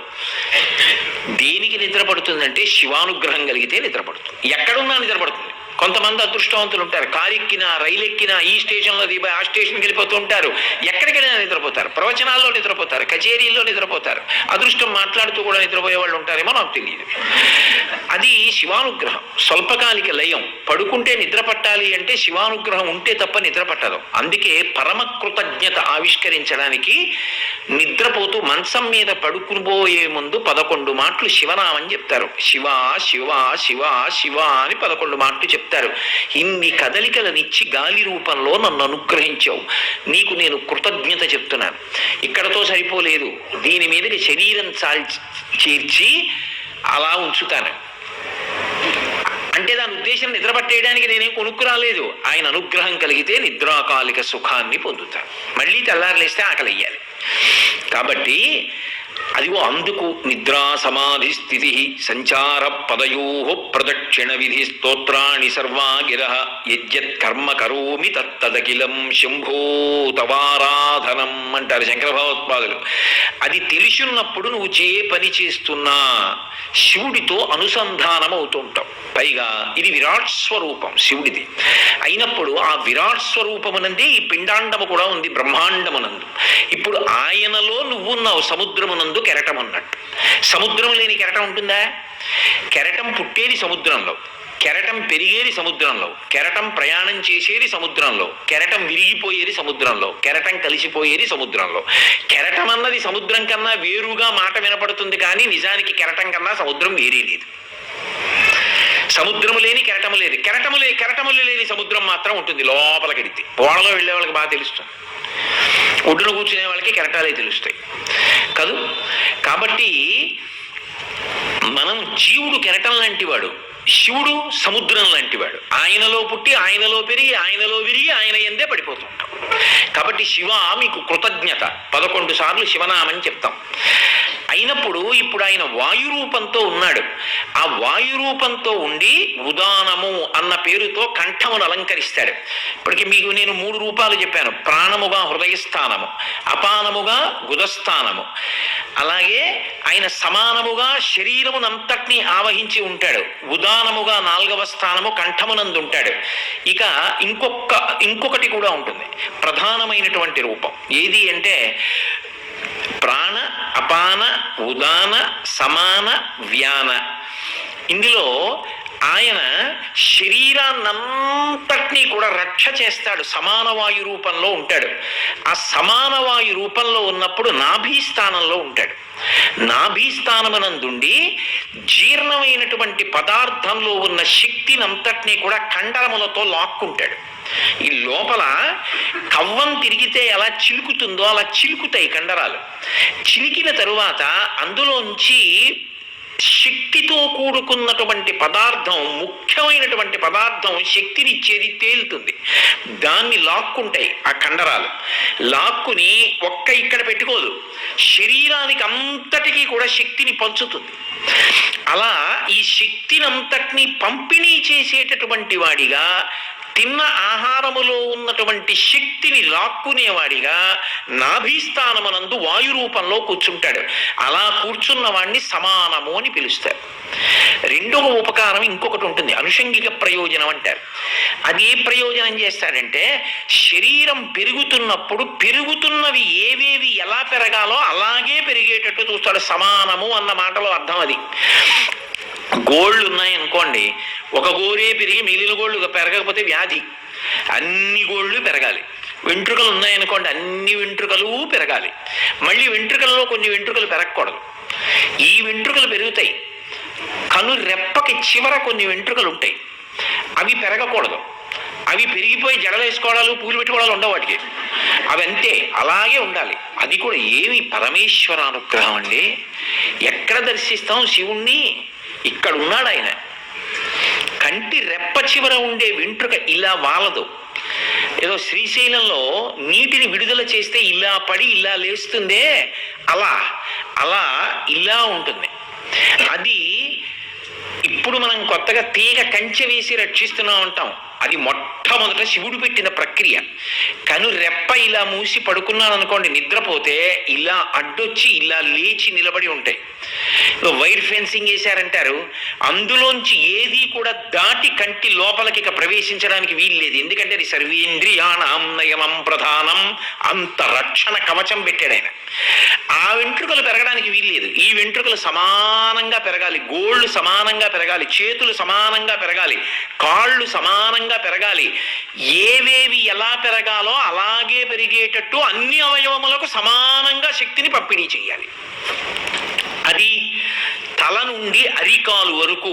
దేనికి నిద్ర పడుతుందంటే శివానుగ్రహం కలిగితే నిద్ర పడుతుంది. ఎక్కడున్నా నిద్ర పడుతుంది. కొంతమంది అదృష్టవంతులు ఉంటారు, కారు ఎక్కినా రైలు ఎక్కినా ఈ స్టేషన్లో దిగిపోయి ఆ స్టేషన్కి వెళ్ళిపోతూ ఉంటారు. ఎక్కడికి వెళ్ళినా నిద్రపోతారు, ప్రవచనాల్లో నిద్రపోతారు, కచేరీల్లో నిద్రపోతారు. అదృష్టం మాట్లాడుతూ కూడా నిద్రపోయే వాళ్ళు ఉంటారేమో నాకు తెలియదు. అది శివానుగ్రహం, స్వల్పకాలిక లయం. పడుకుంటే నిద్ర పట్టాలి అంటే శివానుగ్రహం ఉంటే తప్ప నిద్ర పట్టదు. అందుకే పరమ కృతజ్ఞత ఆవిష్కరించడానికి నిద్రపోతూ మంచం మీద పడుకుపోయే ముందు 11 మాటలు శివనామం చెప్తారు. శివ శివ శివ శివ అని 11 మాటలు చెప్తారు. ఇన్ని కదలికలనిచ్చి గాలి రూపంలో నన్ను అనుగ్రహించావు, నీకు నేను కృతజ్ఞత చెప్తున్నాను. ఇక్కడతో సరిపోలేదు, దీని మీదకి శరీరం చేర్చి అలా ఉంచుతాను. అంటే దాని ఉద్దేశం నిద్ర పట్టేయడానికి నేనేం కొనుక్కురాలేదు. ఆయన అనుగ్రహం కలిగితే నిద్రాకాలిక సుఖాన్ని పొందుతాను. మళ్ళీ తెల్లారులేస్తే ఆకలి అయ్యాలి. కాబట్టి అదిగో అందుకు నిద్రా సమాధి స్థితి సంచార పదయో ప్రదక్షిణ విధి స్తోత్రాణి సర్వా గిర యజ్జత్ కర్మ కరోమి తత్తదకిలం శంభో తవారాధనం అంటారు శంకర భగవత్పాదులు. అది తెలుసున్నప్పుడు నువ్వు పని చేస్తున్నా శివుడితో అనుసంధానం అవుతుంటావు. పైగా ఇది విరాట్ స్వరూపం శివుడిది అయినప్పుడు ఆ విరాట్ స్వరూపమునందే ఈ పిండాండము కూడా ఉంది బ్రహ్మాండమునందు. ఇప్పుడు ఆయనలో నువ్వున్నావు, సముద్రమునందు కెరటం అన్నట్టు. సముద్రం లేని కెరటం ఉంటుందా? కెరటం పుట్టేది సముద్రంలో, కెరటం పెరిగేది సముద్రంలో, కెరటం ప్రయాణం చేసేది సముద్రంలో, కెరటం విరిగిపోయేది సముద్రంలో, కెరటం కలిసిపోయేది సముద్రంలో. కెరటం అన్నది సముద్రం కన్నా వేరుగా మాట వినపడుతుంది, కానీ నిజానికి కెరటం కన్నా సముద్రం వేరే లేదు. సముద్రము లేని కెరటము లేదు, కెరటములు లేని సముద్రం మాత్రం ఉంటుంది. లోపలికెడితే ఓడలో వెళ్ళే వాళ్ళకి బాగా తెలుస్తుంది, ఒడ్డున కూర్చునే వాళ్ళకి కెరటాలే తెలుస్తాయి కాదు. కాబట్టి మనం జీవుడు కెరటం లాంటివాడు, శివుడు సముద్రం లాంటివాడు. ఆయనలో పుట్టి ఆయనలో పెరిగి ఆయనలో విరిగి ఆయన ఎందే పడిపోతుంటాం. కాబట్టి శివ మీకు కృతజ్ఞత 11 సార్లు శివనామని చెప్తాం. అయినప్పుడు ఇప్పుడు ఆయన వాయు రూపంతో ఉన్నాడు. ఆ వాయు రూపంతో ఉండి ఉదానము అన్న పేరుతో కంఠమును అలంకరిస్తాడు. ఇప్పటికి మీకు నేను 3 రూపాలు చెప్పాను. ప్రాణముగా హృదయస్థానము, అపానముగా గుదస్థానము, అలాగే ఆయన సమానముగా శరీరమునంతటినీ ఆవహించి ఉంటాడు. ఉదానముగా 4వ స్థానము కంఠమునందు ఉంటాడు. ఇక ఇంకొకటి కూడా ఉంటుంది, ప్రధానమైనటువంటి రూపం ఏది అంటే ప్రాణ, అపాన, ఉదాన, సమాన, వ్యాన. ఇందులో ఆయన శరీరాన్నంతటినీ కూడా రక్ష చేస్తాడు. సమాన వాయు రూపంలో ఉంటాడు. ఆ సమాన వాయు రూపంలో ఉన్నప్పుడు నాభీస్థానంలో ఉంటాడు. నాభీస్థానమునందుండి జీర్ణమైనటువంటి పదార్థంలో ఉన్న శక్తినంతటినీ కూడా కండరములతో లాక్కుంటాడు. ఈ లోపల కవ్వం తిరిగితే ఎలా చిలుకుతుందో అలా చిలుకుతాయి కండరాలు. చిలికిన తరువాత అందులోంచి శక్తితో కూడుకున్నటువంటి పదార్థం, ముఖ్యమైనటువంటి పదార్థం, శక్తినిచ్చేది తేలుతుంది. దాన్ని లాక్కుంటాయి ఆ కండరాలు. లాక్కుని ఇక్కడ పెట్టుకోదు, శరీరానికి అంతటికీ కూడా శక్తిని పంచుతుంది. అలా ఈ శక్తినంతటినీ పంపిణీ చేసేటటువంటి వాడిగా, తిన్న ఆహారములో ఉన్నటువంటి శక్తిని లాక్కునేవాడిగా నాభీస్థానమునందు వాయు రూపంలో కూర్చుంటాడు. అలా కూర్చున్న వాడిని సమానము అని పిలుస్తారు. రెండవ ఉపకారం ఇంకొకటి ఉంటుంది, అనుషంగిక ప్రయోజనం అంటారు. అది ఏ ప్రయోజనం చేస్తాడంటే, శరీరం పెరుగుతున్నప్పుడు పెరుగుతున్నవి ఏవేవి ఎలా పెరగాలో అలాగే పెరిగేటట్టు చూస్తాడు. సమానము అన్న మాటలో అర్థం అది. గోళ్ళు ఉన్నాయనుకోండి, ఒక గోరే పెరిగి మిగిలిన గోళ్ళు పెరగకపోతే వ్యాధి. అన్ని గోళ్ళు పెరగాలి. వెంట్రుకలు ఉన్నాయనుకోండి, అన్ని వెంట్రుకలు పెరగాలి. మళ్ళీ వెంట్రుకలలో కొన్ని వెంట్రుకలు పెరగకూడదు. ఈ వెంట్రుకలు పెరుగుతాయి. కను రెప్పకి చివర కొన్ని వెంట్రుకలు ఉంటాయి, అవి పెరగకూడదు. అవి పెరిగిపోయి జడలేసుకోవడాలు, పూలు పెట్టుకోవడాలు ఉండవు వాటికి. అవి అంతే, అలాగే ఉండాలి. అది కూడా ఏమి పరమేశ్వర అనుగ్రహం అండి. ఎక్కడ దర్శిస్తాం శివుణ్ణి? ఇక్కడ ఉన్నాడు ఆయన. కంటి రెప్ప చివర ఉండే వెంట్రుక ఇలా వాలదు. ఏదో శ్రీశైలంలో నీటిని విడుదల చేస్తే ఇలా పడి ఇలా లేస్తుందే, అలా ఇలా ఉంటుంది. అది ఇప్పుడు మనం కొత్తగా తీగ కంచె వేసి రక్షిస్తున్నాం అంటాం. అది మొట్టమొదట శివుడు పెట్టిన ప్రక్రియ. కను రెప్ప ఇలా మూసి పడుకున్నాను అనుకోండి, నిద్రపోతే ఇలా అడ్డొచ్చి ఇలా లేచి నిలబడి ఉంటాయి. వైర్ ఫెన్సింగ్ వేశారంటారు, అందులోంచి ఏది కూడా దాటి కంటి లోపలికి ఇక ప్రవేశించడానికి వీలు లేదు. ఎందుకంటే అది సర్వేంద్రియాణం నయనం ప్రధానం, అంత రక్షణ కవచం పెట్టాడు ఆయన. ఆ వెంట్రుకలు పెరగడానికి వీలు లేదు. ఈ వెంట్రుకలు సమానంగా పెరగాలి, గోళ్ళు సమానంగా పెరగాలి, చేతులు సమానంగా పెరగాలి, కాళ్ళు సమానంగా పెరగాలి. ఏవేవి ఎలా పెరగాలో అలాగే పెరిగేటట్టు అన్ని అవయవములకు సమానంగా శక్తిని పంపిణీ చేయాలి. అది తల నుండి అరికాలు వరకు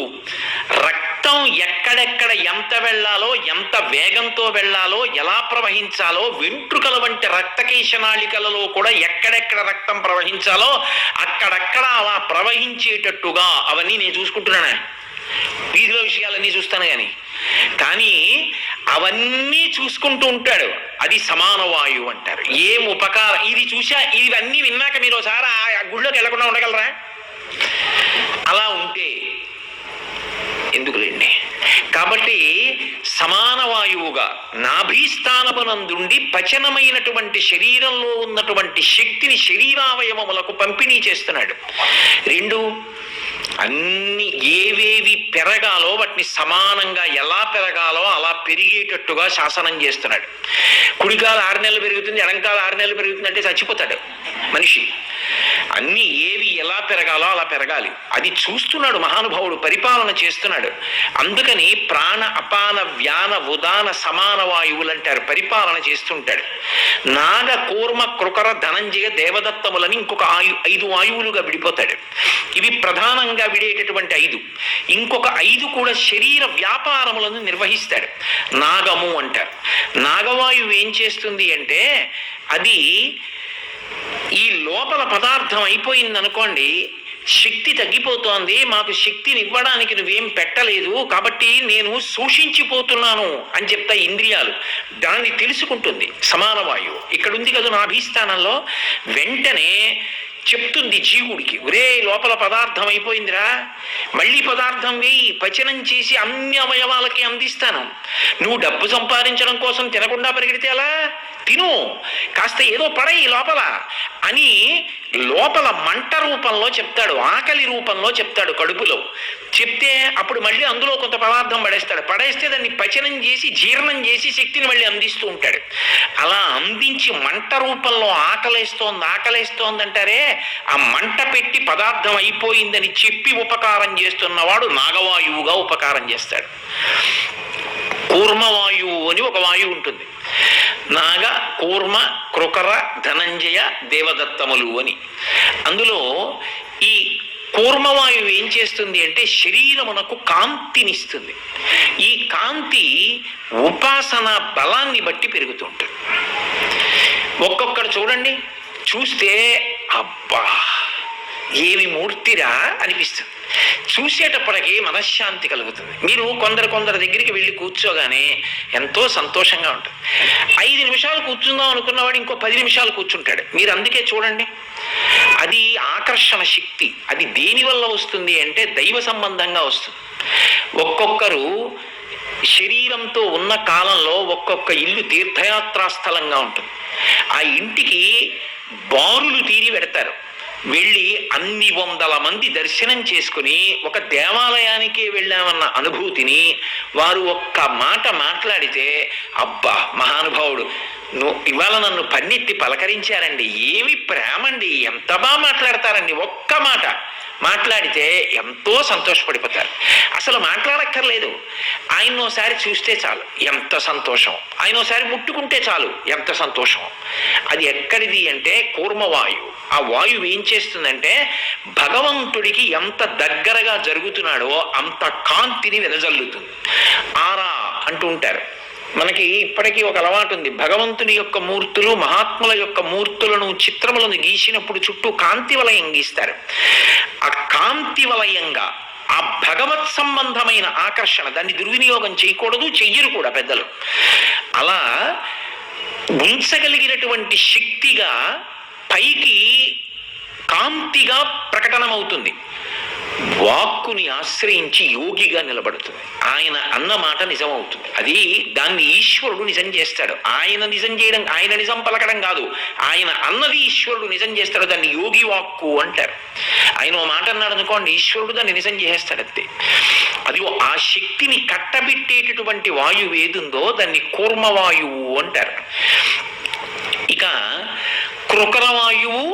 రక్తం ఎక్కడెక్కడ ఎంత వెళ్ళాలో, ఎంత వేగంతో వెళ్ళాలో, ఎలా ప్రవహించాలో, వెంట్రుకల వంటి రక్తకేశనాళికలలో కూడా ఎక్కడెక్కడ రక్తం ప్రవహించాలో అక్కడక్కడ అలా ప్రవహించేటట్టుగా అవన్నీ నేను చూసుకుంటున్నాను. వీధిలో విషయాలన్నీ చూస్తాను కానీ అవన్నీ చూసుకుంటూ ఉంటాడు. అది సమాన వాయువు అంటారు. ఏం ఉపకారం ఇది ఇవన్నీ విన్నాక మీరు ఒకసారి ఆ గుళ్ళోకి వెళ్లకుండా ఉండగలరా? అలా ఉంటే ఎందుకులేండి. కాబట్టి సమాన వాయువుగా నాభీస్థానమునందుండి పచనమైనటువంటి శరీరంలో ఉన్నటువంటి శక్తిని శరీరావయవములకు పంపిణీ చేస్తున్నాడు. రెండు, అన్ని ఏవేవి పెరగాలో వాటిని సమానంగా ఎలా పెరగాలో అలా పెరిగేటట్టుగా శాసనం చేస్తున్నాడు. కుడికాలు 6 నెలలు పెరుగుతుంది, ఎడంకాలు 6 నెలలు పెరుగుతుంది అంటే చచ్చిపోతాడు మనిషి. అన్ని ఏవి ఎలా పెరగాలో అలా పెరగాలి. అది చూస్తున్నాడు మహానుభావుడు, పరిపాలన చేస్తున్నాడు. అందుకని ప్రాణ, అపాన, వ్యాన, ఉదాన, సమాన వాయువులు అంటారు. పరిపాలన చేస్తుంటాడు. నాగ, కూర్మ, కృకర, ధనంజయ, దేవదత్తములని ఇంకొక 5 వాయువులుగా విడిపోతాడు. ఇవి ప్రధానంగా విడేటటువంటి 5. ఇంకొక 5 కూడా శరీర వ్యాపారములను నిర్వహిస్తాడు. నాగము అంటారు. నాగవాయువు ఏం చేస్తుంది అంటే, అది ఈ లోపల పదార్థం అయిపోయిందనుకోండి, శక్తి తగ్గిపోతోంది, మాకు శక్తిని ఇవ్వడానికి నువ్వేం పెట్టలేదు కాబట్టి నేను శోషించిపోతున్నాను అని చెప్తా ఇంద్రియాలు. దాన్ని తెలుసుకుంటుంది సమాన వాయువు. ఇక్కడ ఉంది కదా నాభీస్థానంలో. వెంటనే చెప్తుంది జీవుడికి, ఒరే లోపల పదార్థం అయిపోయిందిరా, మళ్ళీ పదార్థం వేయి, పచనం చేసి అన్ని అవయవాలకి అందిస్తాను. నువ్వు డబ్బు సంపాదించడం కోసం తినకుండా పరిగెడితే అలా తిను, కాస్త ఏదో పడయి లోపల అని లోపల మంట రూపంలో చెప్తాడు, ఆకలి రూపంలో చెప్తాడు కడుపులో. చెప్తే అప్పుడు మళ్ళీ అందులో కొంత పదార్థం పడేస్తాడు, పడేస్తే దాన్ని పచనం చేసి జీర్ణం చేసి శక్తిని మళ్ళీ అందిస్తూ ఉంటాడు. అలా అందించి మంట రూపంలో ఆకలేస్తోంది అంటారే, ఆ మంట పెట్టి పదార్థం అయిపోయిందని చెప్పి ఉపకారం చేస్తున్నవాడు నాగవాయువుగా ఉపకారం చేస్తాడు. కూర్మవాయువు అని ఒక వాయువు ఉంటుంది. నాగ, కూర్మ, కృకర, ధనంజయ, దేవదత్తములు అని. అందులో ఈ కూర్మవాయువు ఏం చేస్తుంది అంటే శరీరమునకు కాంతినిస్తుంది. ఈ కాంతి ఉపాసన బలాన్ని బట్టి పెరుగుతుంటుంది. ఒక్కొక్కడు చూడండి, చూస్తే అబ్బా ఏమి మూర్తిరా అనిపిస్తుంది, చూసేటప్పటికీ మనశ్శాంతి కలుగుతుంది. మీరు కొందరు దగ్గరికి వెళ్ళి కూర్చోగానే ఎంతో సంతోషంగా ఉంటుంది. 5 నిమిషాలు కూర్చుందాం అనుకున్నవాడు ఇంకో 10 నిమిషాలు కూర్చుంటాడు. మీరు అందుకే చూడండి, అది ఆకర్షణ శక్తి. అది దేనివల్ల వస్తుంది అంటే దైవ సంబంధంగా వస్తుంది. ఒక్కొక్కరు శరీరంతో ఉన్న కాలంలో ఒక్కొక్క ఇల్లు తీర్థయాత్రా స్థలంగా ఉంటుంది. ఆ ఇంటికి బారులు తీరి పెడతారు. వెళ్ళి అన్ని 100 మంది దర్శనం చేసుకుని ఒక దేవాలయానికే వెళ్ళామన్న అనుభూతిని వారు ఒక్క మాట మాట్లాడితే, అబ్బా మహానుభావుడు ఇవాళ నన్ను పన్నెత్తి పలకరించారండి, ఏమి ప్రేమండి, ఎంత బాగా మాట్లాడతారండి, ఒక్క మాట మాట్లాడితే ఎంతో సంతోషపడిపోతారు. అసలు మాట్లాడక్కర్లేదు, ఆయన్నోసారి చూస్తే చాలు ఎంత సంతోషం, ఆయనోసారి ముట్టుకుంటే చాలు ఎంత సంతోషం. అది ఎక్కడిది అంటే కూర్మవాయువు. ఆ వాయువు ఏం చేస్తుందంటే భగవంతుడికి ఎంత దగ్గరగా జరుగుతున్నాడో అంత కాంతిని వెదజల్లుతుంది. ఆరా అంటూ ఉంటారు. మనకి ఇప్పటికీ ఒక అలవాటు ఉంది, భగవంతుని యొక్క మూర్తులు మహాత్ముల యొక్క మూర్తులను చిత్రములను గీసినప్పుడు చుట్టూ కాంతి వలయం గీస్తారు. ఆ కాంతి వలయంగా ఆ భగవత్ సంబంధమైన ఆకర్షణ, దాన్ని దుర్వినియోగం చేయకూడదు, చెయ్యరు కూడా పెద్దలు. అలా ఉంచగలిగినటువంటి శక్తిగా పైకి కాంతిగా ప్రకటనమవుతుంది. వాక్కుని ఆశ్రయించి యోగిగా నిలబడుతుంది. ఆయన అన్న మాట నిజమవుతుంది. అది దాన్ని ఈశ్వరుడు నిజం చేస్తాడు. ఆయన నిజం చేయడం, ఆయన నిజం పలకడం కాదు, ఆయన అన్నది ఈశ్వరుడు నిజం చేస్తాడు. దాన్ని యోగి వాక్కు అంటారు. ఆయన ఓ మాట అన్నాడు అనుకోండి, ఈశ్వరుడు దాన్ని నిజం చేస్తాడు అంతే. అది ఆ శక్తిని కట్టబెట్టేటటువంటి వాయువు ఏదుందో దాన్ని కూర్మవాయువు అంటారు. ఇక కృకర వాయువు,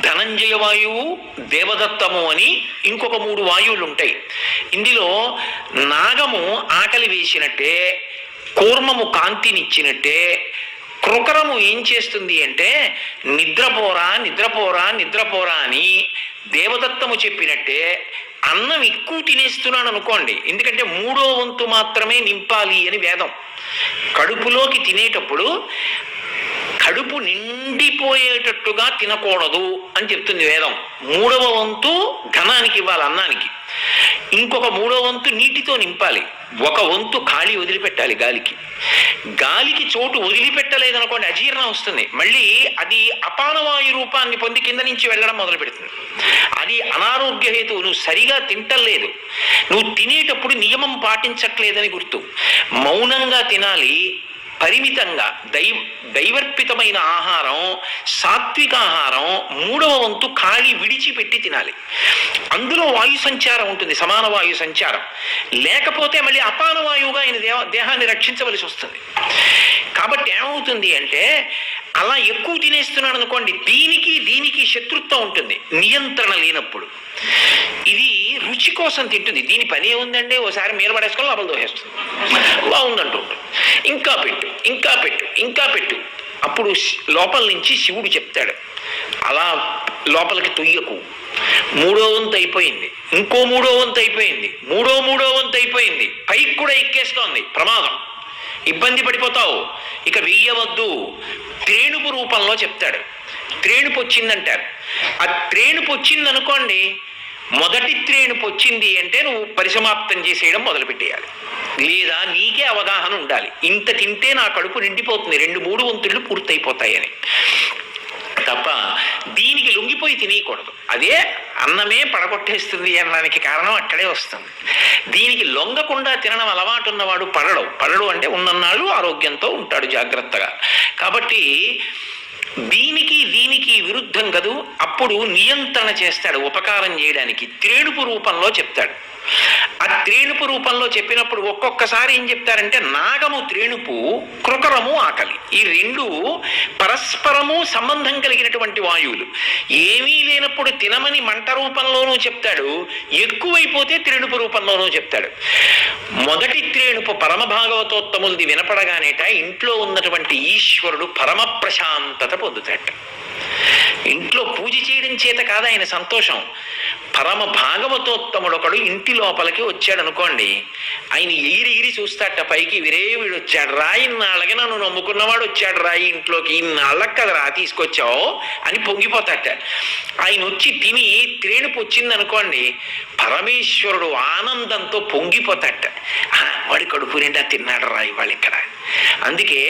ధనంజయ వాయువు, దేవదత్తము అని ఇంకొక 3 వాయువులు ఉంటాయి. ఇందులో నాగము ఆకలి వేసినట్టే, కూర్మము కాంతినిచ్చినట్టే, కృకరము ఏం చేస్తుంది అంటే నిద్రపోరా నిద్రపోరా నిద్రపోరా అని దేవదత్తము చెప్పినట్టే అన్నం ఎక్కువ తినేస్తున్నాను అనుకోండి, ఎందుకంటే 3వ వంతు మాత్రమే నింపాలి అని వేదం. కడుపులోకి తినేటప్పుడు కడుపు నిండిపోయేటట్టుగా తినకూడదు అని చెప్తుంది వేదం. 3వ వంతు ఘనానికి ఇవ్వాలి, అన్నానికి. ఇంకొక 3వ వంతు నీటితో నింపాలి. 1 వంతు ఖాళీ వదిలిపెట్టాలి గాలికి. గాలికి చోటు వదిలిపెట్టలేదనుకోండి అజీర్ణం వస్తుంది. మళ్ళీ అది అపానవాయు రూపాన్ని పొంది కింద నుంచి వెళ్ళడం మొదలు పెడుతుంది. అది అనారోగ్య హేతువు. నువ్వు సరిగా తింటలేదు, నువ్వు తినేటప్పుడు నియమం పాటించట్లేదని గుర్తు. మౌనంగా తినాలి, పరిమితంగా దైవర్పితమైన ఆహారం, సాత్విక ఆహారం 3వ వంతు ఖాళీ విడిచిపెట్టి తినాలి. అందులో వాయు సంచారం ఉంటుంది, సమాన వాయు సంచారం. లేకపోతే మళ్ళీ అపానవాయువుగా ఆయన దేహాన్ని రక్షించవలసి వస్తుంది. కాబట్టి ఏమవుతుంది అంటే అలా ఎక్కువ తినేస్తున్నాడు అనుకోండి, దీనికి శత్రుత్వం ఉంటుంది నియంత్రణ లేనప్పుడు. ఇది రుచి కోసం తింటుంది. దీని పని ఏముందంటే ఓసారి మీద పడేసుకొని లోపల దోహేస్తుంది, బాగుందంటూ ఇంకా పెట్టు ఇంకా పెట్టు ఇంకా పెట్టు. అప్పుడు లోపల నుంచి శివుడు చెప్తాడు, అలా లోపలికి తొయ్యకు, 3వ వంతు అయిపోయింది, ఇంకో 3వ వంతు అయిపోయింది, మూడో వంతు అయిపోయింది, పైకి కూడా ఎక్కేస్తోంది, ప్రమాదం, ఇబ్బంది పడిపోతావు, ఇక వెయ్యవద్దు. త్రేణుపు రూపంలో చెప్తాడు. త్రేణుపు వచ్చిందంటారు. ఆ త్రేణుపు వచ్చిందనుకోండి, మొదటి త్రేణుపు వచ్చింది అంటే నువ్వు పరిసమాప్తం చేసేయడం మొదలుపెట్టేయాలి. లేదా నీకే అవగాహన ఉండాలి, ఇంత తింటే నా కడుపు నిండిపోతుంది, 2-3 వంతుళ్ళు పూర్తయిపోతాయని. తప్ప దీనికి లొంగిపోయి తినేయకూడదు. అదే అన్నమే పడగొట్టేస్తుంది అనడానికి కారణం అక్కడే వస్తుంది. దీనికి లొంగకుండా తినడం అలవాటు ఉన్నవాడు పడడు అంటే ఉన్నన్నాళ్ళు ఆరోగ్యంతో ఉంటాడు జాగ్రత్తగా. కాబట్టి దీనికి విరుద్ధం కదూ. అప్పుడు నియంత్రణ చేస్తాడు ఉపకారం చేయడానికి, త్రేణుపు రూపంలో చెప్తాడు. ఆ త్రేణుపు రూపంలో చెప్పినప్పుడు ఒక్కొక్కసారి ఏం చెప్తారంటే నాగము త్రేణుపు, కృకరము ఆకలి, ఈ రెండు పరస్పరము సంబంధం కలిగినటువంటి వాయువులు. ఏమీ లేనప్పుడు తినమని మంట రూపంలోనూ చెప్తాడు, ఎక్కువైపోతే త్రేణుపు రూపంలోనూ చెప్తాడు. మొదటి త్రేణుపు పరమ భాగవతోత్తములది వినపడగానేట ఇంట్లో ఉన్నటువంటి ఈశ్వరుడు పరమ ప్రశాంతత పొందుతాట. ఇంట్లో పూజ చేయడం చేత కాదు ఆయన సంతోషం. పరమ భాగవతోత్తముడు ఒకడు ఇంటి లోపలికి వచ్చాడు అనుకోండి, ఆయన ఎగిరి చూస్తాట పైకి, వీడు వచ్చాడు రా, ఇన్నాళ్ళకి నన్ను నమ్ముకున్నవాడు వచ్చాడు రా ఇంట్లోకి, ఇన్నాళ్ళకి కదరా తీసుకొచ్చావు అని పొంగిపోతాట. ఆయన వచ్చి తిని త్రేణుపు వచ్చింది అనుకోండి, పరమేశ్వరుడు ఆనందంతో పొంగిపోతాట. వాడి కడుపు నిండా తిన్నాడు రా ఇవాళ ఇక్కడ. అందుకే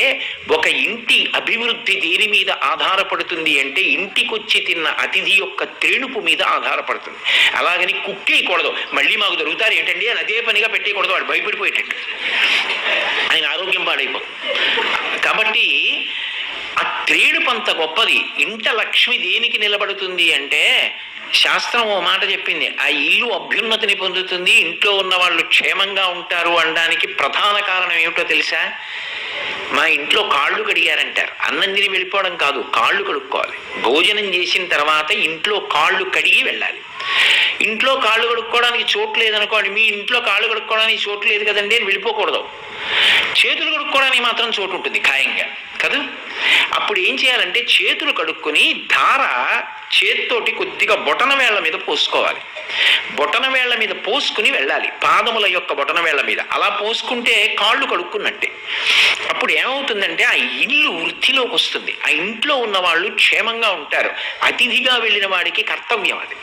ఒక ఇంటి అభివృద్ధి దేని మీద ఆధారపడుతుంది అంటే ఇంటికొచ్చి తిన్న అతిథి యొక్క త్రేణుపు మీద ఆధారపడుతుంది. అలాగని కుక్కేయకూడదు, మళ్ళీ మాకు దొరుకుతారు ఏంటండి అని అదే పనిగా పెట్టేయకూడదు, వాడు భయపడిపోయేటట్టు, ఆయన ఆరోగ్యం పాడైపోతుంది. కాబట్టి ఆ త్రేణుపు అంత గొప్పది. ఇంట లక్ష్మి దేనికి నిలబడుతుంది అంటే శాస్త్రం ఓ మాట చెప్పింది, ఆ ఇల్లు అభ్యున్నతిని పొందుతుంది, ఇంట్లో ఉన్న వాళ్ళు క్షేమంగా ఉంటారు అనడానికి ప్రధాన కారణం ఏమిటో తెలుసా? మా ఇంట్లో కాళ్ళు కడిగారంటారు. అన్నం తిని వెళ్ళిపోవడం కాదు, కాళ్ళు కడుక్కోవాలి. భోజనం చేసిన తర్వాత ఇంట్లో కాళ్ళు కడిగి వెళ్ళాలి. ఇంట్లో కాళ్ళు కడుక్కోవడానికి చోటు లేదనుకోండి, మీ ఇంట్లో కాళ్ళు కడుక్కోవడానికి చోటు లేదు కదండి అని వెళ్ళిపోకూడదు. చేతులు కడుక్కోవడానికి మాత్రం చోటు ఉంటుంది ఖాయంగా కదా. అప్పుడు ఏం చేయాలంటే చేతులు కడుక్కొని ధార చేత్తోటి కొద్దిగా బొటన వేళ్ల మీద పోసుకోవాలి. బొటన వేళ్ల మీద పోసుకుని వెళ్ళాలి, పాదముల యొక్క బొటన వేళ్ల మీద. అలా పోసుకుంటే కాళ్ళు కడుక్కున్నట్టే. అప్పుడు ఏమవుతుందంటే ఆ ఇల్లు వృద్ధిలోకి వస్తుంది, ఆ ఇంట్లో ఉన్న వాళ్ళు క్షేమంగా ఉంటారు. అతిథిగా వెళ్ళిన వాడికి కర్తవ్యం అది.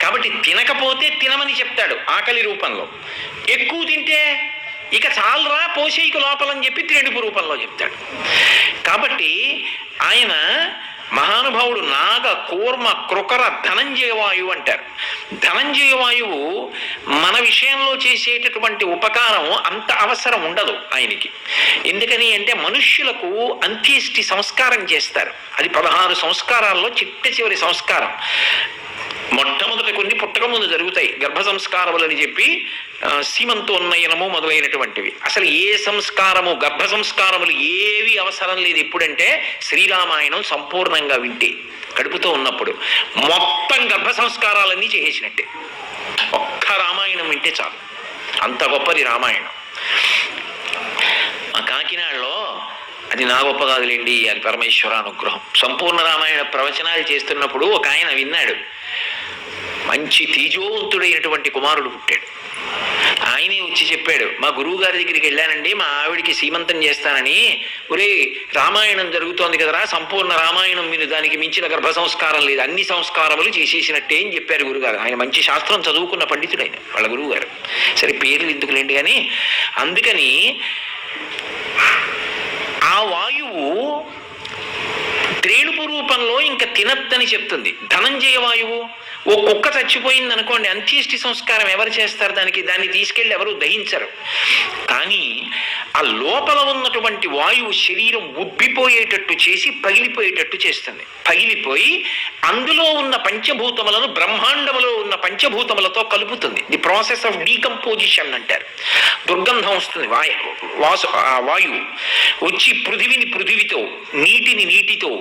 కాబట్టి తినకపోతే తినమని చెప్తాడు ఆకలి రూపంలో, ఎక్కువ తింటే ఇక చాలరా పోషేయిక లోపలని చెప్పి త్రేణుపు రూపంలో చెప్తాడు. కాబట్టి ఆయన మహానుభావుడు నాగ, కూర్మ, కృకర, ధనంజయ వాయువు అంటారు. ధనంజయ వాయువు మన విషయంలో చేసేటటువంటి ఉపకారం అంత అవసరం ఉండదు ఆయనకి. ఎందుకని అంటే మనుష్యులకు అంత్యేష్టి సంస్కారం చేస్తారు, అది 16 సంస్కారాల్లో చిట్ట చివరి సంస్కారం. మొట్టమొదటి కొన్ని పుట్టక ముందు జరుగుతాయి, గర్భ సంస్కారములని చెప్పి సీమంతోన్నయనము మొదలైనటువంటివి. అసలు ఏ సంస్కారము, గర్భ సంస్కారములు ఏవి అవసరం లేదు. ఎప్పుడంటే శ్రీరామాయణం సంపూర్ణంగా వింటే, కడుపుతో ఉన్నప్పుడు మొత్తం గర్భ సంస్కారాలన్నీ చేసేసినట్టే. ఒక్క రామాయణం వింటే చాలు, అంత గొప్పది రామాయణం. మా కాకినాడలో, అది నా గొప్ప కాదులేండి, అది పరమేశ్వర అనుగ్రహం, సంపూర్ణ రామాయణ ప్రవచనాలు చేస్తున్నప్పుడు ఒక ఆయన విన్నాడు, మంచి తేజోవంతుడైనటువంటి కుమారుడు పుట్టాడు. ఆయనే వచ్చి చెప్పాడు, మా గురువు గారి దగ్గరికి వెళ్ళానండి, మా ఆవిడికి సీమంతం చేస్తానని. ఒరే రామాయణం జరుగుతోంది కదరా, సంపూర్ణ రామాయణం మీరు, దానికి మించిన గర్భ సంస్కారం లేదు, అన్ని సంస్కారములు చేసేసినట్టే అని చెప్పారు గురుగారు. ఆయన మంచి శాస్త్రం చదువుకున్న పండితుడైన వాళ్ళ గురువు గారు. సరే పేర్లు ఎందుకులేండి కానీ, అందుకని ఆ వాయువు త్రేణుపు రూపంలో ఇంకా తినద్దని చెప్తుంది. ధనంజయ వాయువు, ఓ కుక్క చచ్చిపోయింది అనుకోండి, అంత్యేష్టి సంస్కారం ఎవరు చేస్తారు? దాన్ని తీసుకెళ్ళి ఎవరు దహించరు. కానీ ఆ లోపల ఉన్నటువంటి వాయువు శరీరం ఉబ్బిపోయేటట్టు చేసి పగిలిపోయేటట్టు చేస్తుంది. పగిలిపోయి అందులో ఉన్న పంచభూతములను బ్రహ్మాండములో ఉన్న పంచభూతములతో కలుపుతుంది. ది ప్రాసెస్ ఆఫ్ డీకంపోజిషన్ అంటారు. దుర్గంధం వస్తుంది వాయువు వచ్చి పృథివిని పృథివితో, నీటిని నీటితో,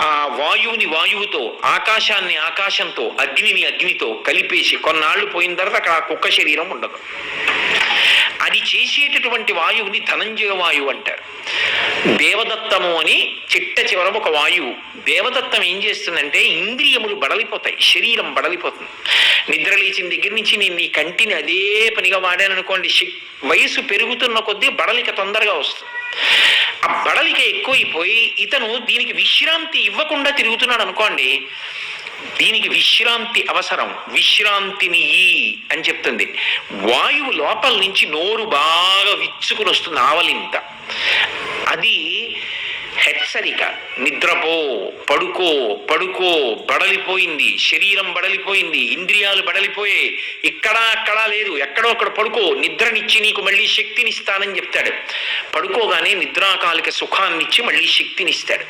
ఆ వాయువుని వాయువుతో, ఆకాశాన్ని ఆకాశంతో, అగ్నిని అగ్నితో కలిపేసి కొన్నాళ్ళు పోయిన తర్వాత అక్కడ ఆ కుక్క శరీరం ఉండదు. అది చేసేటటువంటి వాయువుని ధనంజయ వాయువు అంటారు. దేవదత్తము అని చిట్ట చివర ఒక వాయువు. దేవదత్తం ఏం చేస్తుందంటే ఇంద్రియములు బడలిపోతాయి, శరీరం బడలిపోతుంది. నిద్ర లేచిన దగ్గర నుంచి నేను ఈ కంటిని అదే పనిగా వాడాననుకోండి, వయసు పెరుగుతున్న కొద్దీ బడలిక తొందరగా వస్తుంది. ఆ బడలిక ఎక్కువైపోయి ఇతను దీనికి విశ్రాంతి ఇవ్వకుండా తిరుగుతున్నాడు అనుకోండి, దీనికి విశ్రాంతి అవసరం, విశ్రాంతిని అని చెప్తుంది. వాయువు లోపల నుంచి నోరు బాగా విచ్చుకుని వస్తుంది, ఆవలింత. అది హెచ్చరిక. నిద్రపో, పడుకో, పడుకో, బడలిపోయింది శరీరం, బడలిపోయింది ఇంద్రియాలు, బడలిపోయే, ఇక్కడా అక్కడా లేదు, ఎక్కడో అక్కడ పడుకో, నిద్రనిచ్చి నీకు మళ్ళీ శక్తినిస్తానని చెప్తాడు. పడుకోగానే నిద్రాకాలిక సుఖాన్నిచ్చి మళ్ళీ శక్తినిస్తాడు.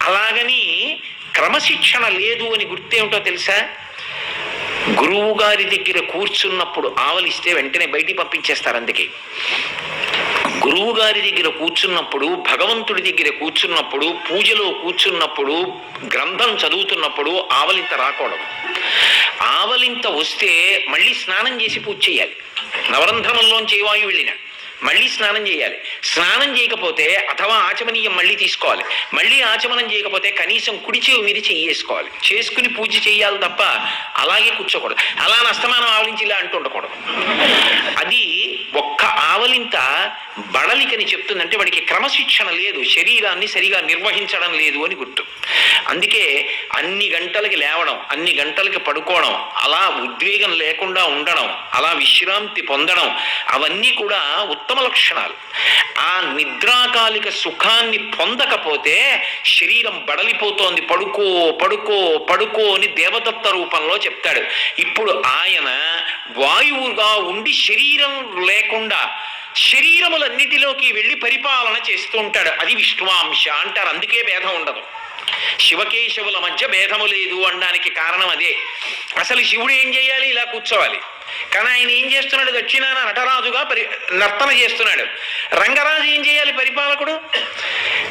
అలాగని క్రమశిక్షణ లేదు అని గుర్తేమిటో తెలుసా? గురువు గారి దగ్గర కూర్చున్నప్పుడు ఆవలిస్తే వెంటనే బయటికి పంపించేస్తారు. అందుకే గురువు గారి దగ్గర కూర్చున్నప్పుడు, భగవంతుడి దగ్గర కూర్చున్నప్పుడు, పూజలో కూర్చున్నప్పుడు, గ్రంథం చదువుతున్నప్పుడు ఆవలింత రాకూడదు. ఆవలింత వస్తే మళ్ళీ స్నానం చేసి పూజ చేయాలి. నవరంధ్రమంలోంచి ఏ వాయువు వెళ్ళినా మళ్ళీ స్నానం చేయాలి. స్నానం చేయకపోతే అథవా ఆచమనీయం మళ్ళీ తీసుకోవాలి. మళ్ళీ ఆచమనం చేయకపోతే కనీసం కుడి చెవి మీద చెయ్యేసుకోవాలి. చేసుకుని పూజ చేయాలి తప్ప అలాగే కూర్చోకూడదు. అలా అస్తమానం ఆవలించి ఇలా అంటూ ఉండకూడదు. అది ఒక్క ఆవలింత బడలికని చెప్తుందంటే వాడికి క్రమశిక్షణ లేదు, శరీరాన్ని సరిగా నిర్వహించడం లేదు అని గుర్తు. అందుకే అన్ని గంటలకి లేవడం, అన్ని గంటలకి పడుకోవడం, అలా ఉద్వేగం లేకుండా ఉండడం, అలా విశ్రాంతి పొందడం, అవన్నీ కూడా ఉత్తమ లక్షణాలు. ఆ నిద్రాకాలిక సుఖాన్ని పొందకపోతే శరీరం బడలిపోతోంది. పడుకో, పడుకో, పడుకో అని దేవదత్త రూపంలో చెప్తాడు. ఇప్పుడు ఆయన వాయువుగా ఉండి శరీరం లేకుండా శరీరములన్నిటిలోకి వెళ్ళి పరిపాలన చేస్తూ ఉంటాడు. అది విష్ణువాంశ అంటారు. అందుకే భేదం ఉండదు. శివకేశవుల మధ్య భేదము లేదు అనడానికి కారణం అదే. అసలు శివుడు ఏం చేయాలి? ఇలా కూర్చోవాలి. కానీ ఆయన ఏం చేస్తున్నాడు? దక్షిణాన నటరాజుగా నర్తన చేస్తున్నాడు. రంగరాజు ఏం చేయాలి? పరిపాలకుడు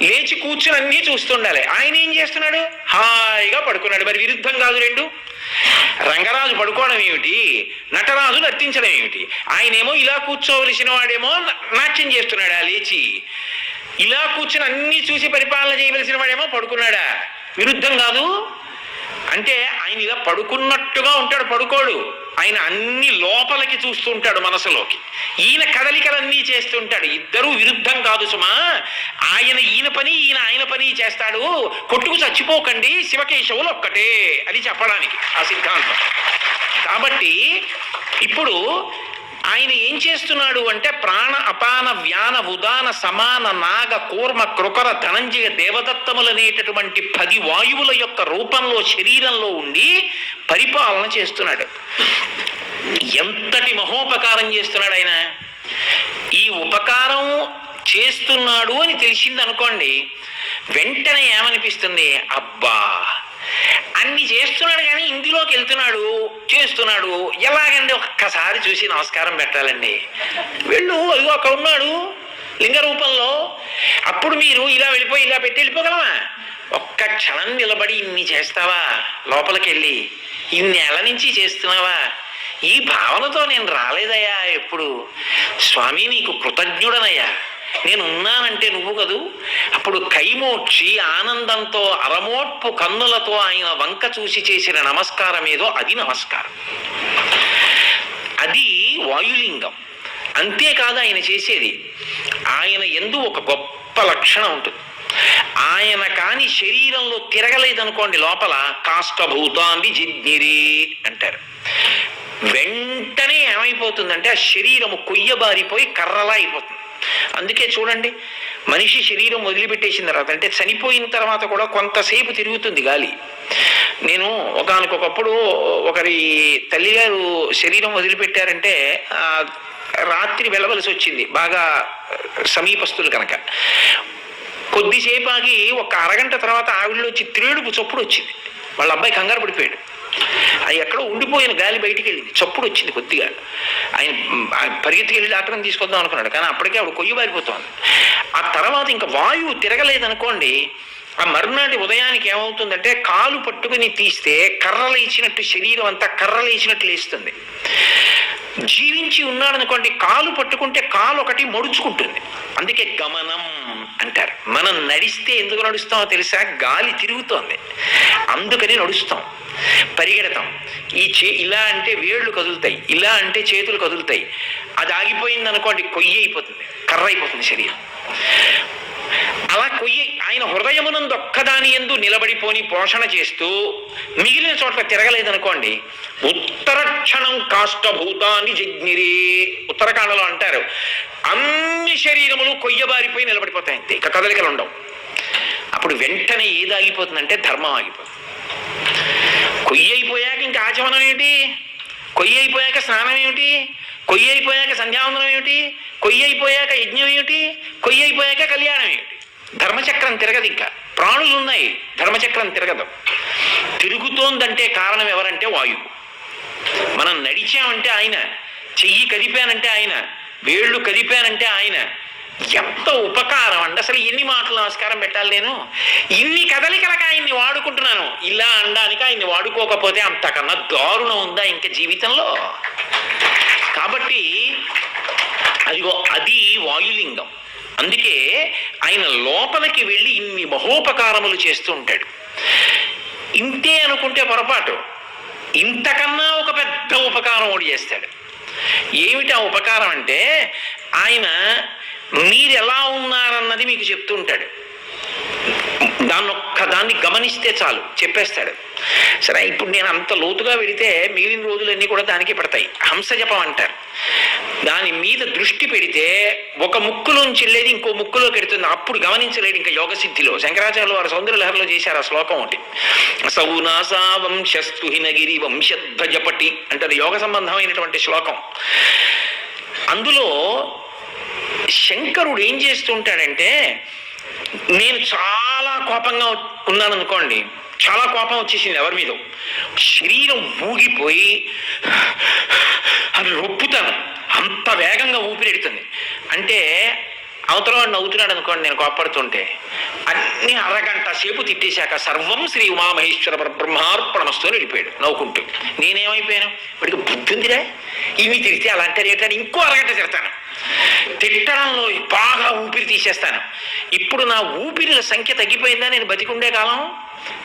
లేచి కూర్చుని అన్నీ చూస్తుండాలి. ఆయన ఏం చేస్తున్నాడు? హాయిగా పడుకున్నాడు. మరి విరుద్ధం కాదు రెండు. రంగరాజు పడుకోవడం ఏమిటి, నటరాజు నర్తించడం ఏమిటి? ఆయనేమో ఇలా కూర్చోవలసిన వాడేమో నాట్యం చేస్తున్నాడా లేచి? ఇలా కూర్చుని అన్ని చూసి పరిపాలన చేయవలసిన వాడేమో పడుకున్నాడా? విరుద్ధం కాదు. అంటే ఆయన ఇలా పడుకున్నట్టుగా ఉంటాడు, పడుకోడు. ఆయన అన్ని లోపలికి చూస్తుంటాడు, మనసులోకి. ఈయన కదలికలన్నీ చేస్తుంటాడు. ఇద్దరూ విరుద్ధం కాదు సుమా. ఈయన పని, ఈయన ఆయన పని చేస్తాడు. కొట్టుకు చచ్చిపోకండి, శివకేశవులు ఒక్కటే అని చెప్పడానికి ఆ సిద్ధాంతం. కాబట్టి ఇప్పుడు ఆయన ఏం చేస్తున్నాడు అంటే ప్రాణ, అపాన, వ్యాన, ఉదాన, సమాన, నాగ, కూర్మ, కృకర, ధనంజయ, దేవదత్తములనేటటువంటి 10 వాయువుల యొక్క రూపంలో శరీరంలో ఉండి పరిపాలన చేస్తున్నాడు. ఎంతటి మహోపకారం చేస్తున్నాడు ఆయన! ఈ ఉపకారం చేస్తున్నాడు అని తెలిసిందనుకోండి, వెంటనే ఏమనిపిస్తుంది? అబ్బా, అన్ని చేస్తున్నాడు కానీ ఇందులోకి వెళ్తున్నాడు, చేస్తున్నాడు. ఎలాగండి? ఒక్కసారి చూసి నమస్కారం పెట్టాలండి. వెళ్ళు, అదిగో అక్కడ ఉన్నాడు లింగ రూపంలో. అప్పుడు మీరు ఇలా వెళ్ళిపోయి ఇలా పెట్టి వెళ్ళిపోగలమా? ఒక్క క్షణం నిలబడి ఇన్ని చేస్తావా? లోపలికి వెళ్ళి ఇన్నేళ్ల నుంచి చేస్తున్నావా? ఈ భావనతో నేను రాలేదయ్యా ఎప్పుడు. స్వామి నీకు కృతజ్ఞుడనయ్యా, నేను ఉన్నానంటే నువ్వు కదూ. అప్పుడు కైమోక్షి ఆనందంతో అరమోట్పు కన్నులతో ఆయన వంక చూసి చేసిన నమస్కారం ఏదో అది నమస్కారం. అది వాయులింగం. అంతేకాదు ఆయన చేసేది, ఆయన యందు ఒక గొప్ప లక్షణం ఉంటుంది. ఆయన కాని శరీరంలో తిరగలేదనుకోండి, లోపల కాష్టభూతాంబి జిజ్ఞిరి అంటారు. వెంటనే ఏమైపోతుందంటే ఆ శరీరము కొయ్యబారిపోయి కర్రలా అయిపోతుంది. అందుకే చూడండి, మనిషి శరీరం వదిలిపెట్టేసిన తర్వాత, అంటే చనిపోయిన తర్వాత కూడా కొంతసేపు తిరుగుతుంది గాలి. నేను ఒకానొకప్పుడు ఒకరి తల్లిగారు శరీరం వదిలిపెట్టారంటే రాత్రి వెళ్ళవలసి వచ్చింది, బాగా సమీపస్తులు కనుక. కొద్దిసేపు ఆగి ఒక అరగంట తర్వాత ఆవిడలోంచి త్రేడుపు చప్పుడు వచ్చింది. వాళ్ళ అబ్బాయి కంగారు పడిపోయాడు. అది ఎక్కడో ఉండిపోయిన గాలి బయటికి వెళ్ళింది, చప్పుడు వచ్చింది కొద్దిగా. ఆయన పరిగెత్తికి వెళ్ళి డాక్టర్ని తీసుకొద్దాం అనుకున్నాడు, కానీ అప్పటికే ఆవిడ కొయ్యి బారిపోతుంది. ఆ తర్వాత ఇంకా వాయువు తిరగలేదనుకోండి, ఆ మరునాటి ఉదయానికి ఏమవుతుందంటే కాలు పట్టుకుని తీస్తే కర్రలేచినట్టు శరీరం అంతా కర్రలేచినట్టు లేస్తుంది. జీవించి ఉన్నాడనుకోండి, కాలు పట్టుకుంటే కాలు ఒకటి మడుచుకుంటుంది. అందుకే గమనం అంటారు. మనం నడిస్తే ఎందుకు నడుస్తామో తెలుసా? గాలి తిరుగుతోంది, అందుకని నడుస్తాం, పరిగెడతాం. ఇలా అంటే వేళ్ళు కదులుతాయి, ఇలా అంటే చేతులు కదులుతాయి. అది ఆగిపోయింది అనుకోండి, కొయ్యి అయిపోతుంది, కర్ర అయిపోతుంది శరీరం. అలా కొయ్యి ఆయన హృదయమునందు ఒక్కదాని యందు నిలబడిపోని పోషణ చేస్తూ మిగిలిన చోట్ల తిరగలేదనుకోండి, ఉత్తరక్షణం కాష్టభూతాన్ని జిజ్ఞిరి ఉత్తరకాండలో అంటారు, అన్ని శరీరములు కొయ్యబారిపోయి నిలబడిపోతాయి, అంతే, ఇక కదలికలు ఉండవు. అప్పుడు వెంటనే ఏది ఆగిపోతుందంటే ధర్మం ఆగిపోతుంది. కొయ్యి అయిపోయాక ఇంకా ఆచమనం ఏమిటి? కొయ్యి అయిపోయాక స్నానం ఏమిటి? కొయ్యి అయిపోయాక సంధ్యావందనం ఏమిటి? కొయ్యి అయిపోయాక యజ్ఞం ఏమిటి? కొయ్యి అయిపోయాక కళ్యాణం ఏమిటి? ధర్మచక్రం తిరగదు. ఇంకా ప్రాణులు ఉన్నాయి, ధర్మచక్రం తిరగదు. తిరుగుతోందంటే కారణం ఎవరంటే వాయువు. మనం నడిచామంటే ఆయన, చెయ్యి కదిపానంటే ఆయన, వేళ్ళు కదిపానంటే ఆయన. ఎంత ఉపకారం అండి అసలు! ఎన్ని మాటలు నమస్కారం పెట్టాలి నేను? ఇన్ని కదలికలకు ఆయన్ని వాడుకుంటున్నాను. ఇలా అనడానికి ఆయన్ని వాడుకోకపోతే అంతకన్నా దారుణం ఉందా ఇంకా జీవితంలో? కాబట్టి అదిగో అది వాయులింగం. అందుకే ఆయన లోపలికి వెళ్ళి ఇన్ని మహోపకారములు చేస్తూ ఉంటాడు. ఇంతే అనుకుంటే పొరపాటు. ఇంతకన్నా ఒక పెద్ద ఉపకారం ఒకటి చేస్తాడు. ఏమిటి ఆ ఉపకారం అంటే, ఆయన మీరు ఎలా ఉన్నారన్నది మీకు చెప్తూ ఉంటాడు. దాన్ని గమనిస్తే చాలు, చెప్పేస్తాడు. సరే, ఇప్పుడు నేను అంత లోతుగా వెళితే మిగిలిన రోజులన్నీ కూడా దానికి పడతాయి. హంసజపం అంటారు. దాని మీద దృష్టి పెడితే ఒక ముక్కులోంచి వెళ్ళేది ఇంకో ముక్కులోకి వెడుతుంది. అప్పుడు గమనించలేడు ఇంకా యోగ సిద్ధిలో. శంకరాచార్యులు వారు సౌందర్యలహరిలో చేశారు ఆ శ్లోకం ఒకటి. సౌనాసా వంశస్తు హినగిరి వంశధ్వజపటి అంటారు, యోగ సంబంధమైనటువంటి శ్లోకం. అందులో శంకరుడు ఏం చేస్తుంటాడంటే, నేను చాలా కోపంగా ఉన్నాను అనుకోండి, చాలా కోపం వచ్చేసింది ఎవరి మీద, శరీరం ఊగిపోయి అది రొప్పుతాను, అంత వేగంగా ఊపిరెడుతుంది. అంటే అవతల వాడు నవ్వుతున్నాడు అనుకోండి, నేను కోపడుతుంటే అన్ని అరగంట సేపు తిట్టేశాక సర్వం శ్రీ ఉమామహేశ్వర బ్రహ్మార్పణమస్తు అని వెళ్ళిపోయాడు నవ్వుకుంటూ. నేనేమైపోయాను, వాడికి బుద్ధి ఉందిరా, ఇవి తిరిగితే అలా అంటే రేటాడు, ఇంకో అరగంట తిడతాను. తిట్టడంలో బాగా ఊపిరి తీసేస్తాను. ఇప్పుడు నా ఊపిరిల సంఖ్య తగ్గిపోయిందా నేను బతికుండే కాలం?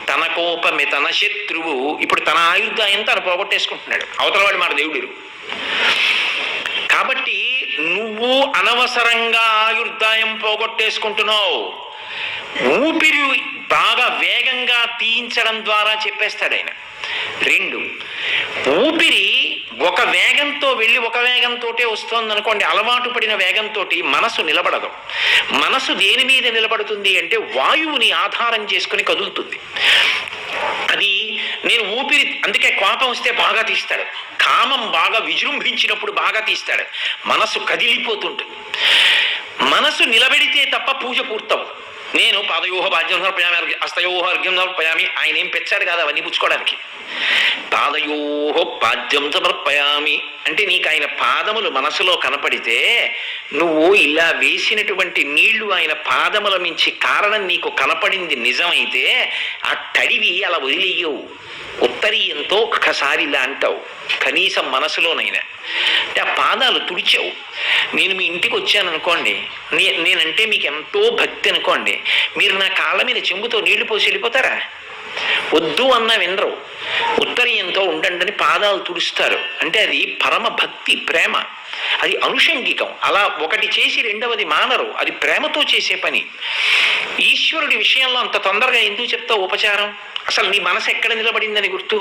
తన కోపమే తన శత్రువు. ఇప్పుడు తన ఆయుర్దాయం తను పోగొట్టేసుకుంటున్నాడు. అవతలవాడి మాట దేవుడు. కాబట్టి నువ్వు అనవసరంగా ఆయుర్దాయం పోగొట్టేసుకుంటున్నావు. ఊపిరి బాగా వేగంగా తీయించడం ద్వారా చెప్పేస్తాడు ఆయన. 2, ఊపిరి ఒక వేగంతో వెళ్ళి ఒక వేగంతోటే వస్తుంది అనుకోండి, అలవాటు పడిన వేగంతో మనసు నిలబడదు. మనసు దేని మీద నిలబడుతుంది అంటే వాయువుని ఆధారం చేసుకుని కదులుతుంది. అది నేను ఊపిరి, అందుకే కోపం వస్తే బాగా తీస్తాడు, కామం బాగా విజృంభించినప్పుడు బాగా తీస్తాడు, మనసు కదిలిపోతుంటుంది. మనసు నిలబెడితే తప్ప పూజ పూర్తవు. నేను పాదయోహ పాద్యం సమర్పయామి, హస్తయోహ అర్ఘ్యం సమర్పయామి, ఆయన ఏం పెంచాడు కాదు అవన్నీ పుచ్చుకోవడానికి. పాదయోహ పాద్యం సమర్పయామి అంటే నీకు ఆయన పాదములు మనసులో కనపడితే, నువ్వు ఇలా వేసినటువంటి నీళ్లు ఆయన పాదముల మించి కారణం నీకు కనపడింది నిజమైతే, ఆ తడివి అలా వదిలేయవు. ఉత్తరీయంతో ఒక్కసారి ఇలా అంటావు, కనీసం మనసులోనైనా. అంటే ఆ పాదాలు తుడిచావు. నేను మీ ఇంటికి వచ్చాను అనుకోండి, నేనంటే మీకు ఎంతో భక్తి అనుకోండి, మీరు నా కాళ్ళ మీద చెంబుతో నీళ్లు పోసి వెళ్ళిపోతారా? వద్దు అన్న వినరు. ఉత్తరీయంతో ఉండండి అని పాదాలు తుడుస్తారు. అంటే అది పరమ భక్తి, ప్రేమ, అది అనుషంగికం. అలా ఒకటి చేసి రెండవది మానరు, అది ప్రేమతో చేసే పని. ఈశ్వరుడి విషయంలో అంత తొందరగా ఎందుకు చెప్తావు ఉపచారం? అసలు నీ మనసు ఎక్కడ నిలబడిందని గుర్తు.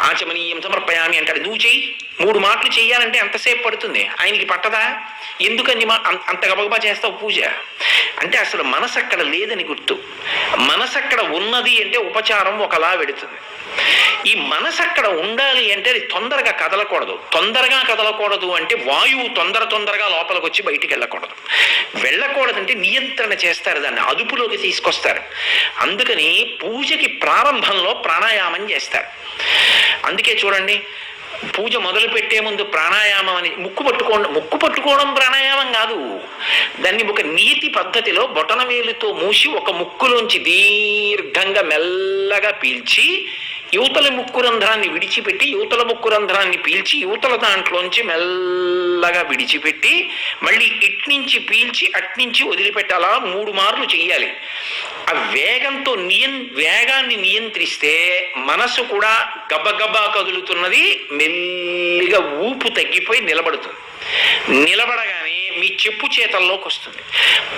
ఆచమనీయం సమర్పయామి అంటాడు, నువ్వు చెయ్యి. 3 మాటలు చెయ్యాలంటే ఎంతసేపు పడుతుంది? ఆయనకి పట్టదా? ఎందుకని అంత గబగబా చేస్తావు పూజ? అంటే అసలు మనసు అక్కడ లేదని గుర్తు. మనసు అక్కడ ఉన్నది అంటే ఉపచారం ఒకలా వెడుతుంది. ఈ మనసు అక్కడ ఉండాలి అంటే అది తొందరగా కదలకూడదు. తొందరగా కదలకూడదు అంటే వాయువు తొందరగా లోపలికి వచ్చి బయటికి వెళ్ళకూడదు. వెళ్ళకూడదంటే నియంత్రణ చేస్తారు, దాన్ని అదుపులోకి తీసుకొస్తారు. అందుకని పూజకి ప్రారంభంలో ప్రాణాయామం చేస్తారు. అందుకే చూడండి, పూజ మొదలు పెట్టే ముందు ప్రాణాయామం అని ముక్కు పట్టుకోవడం ప్రాణాయామం కాదు. దాన్ని ఒక నీతి పద్ధతిలో బొటనవేలుతో మూసి ఒక ముక్కులోంచి దీర్ఘంగా మెల్లగా పీల్చి యువతల ముక్కు రంధ్రాన్ని విడిచిపెట్టి యువతల ముక్కు రంధ్రాన్ని పీల్చి యువతల దాంట్లోంచి మెల్లగా విడిచిపెట్టి మళ్ళీ ఇట్నుంచి పీల్చి అట్నుంచి వదిలిపెట్టాలా 3 మార్లు చెయ్యాలి. ఆ వేగంతో వేగాన్ని నియంత్రిస్తే మనసు కూడా గబగబా కదులుతున్నది, మెల్లిగా ఊపు తగ్గిపోయి నిలబడుతుంది. నిలబడగానే మీ చెప్పు చేతల్లోకి వస్తుంది.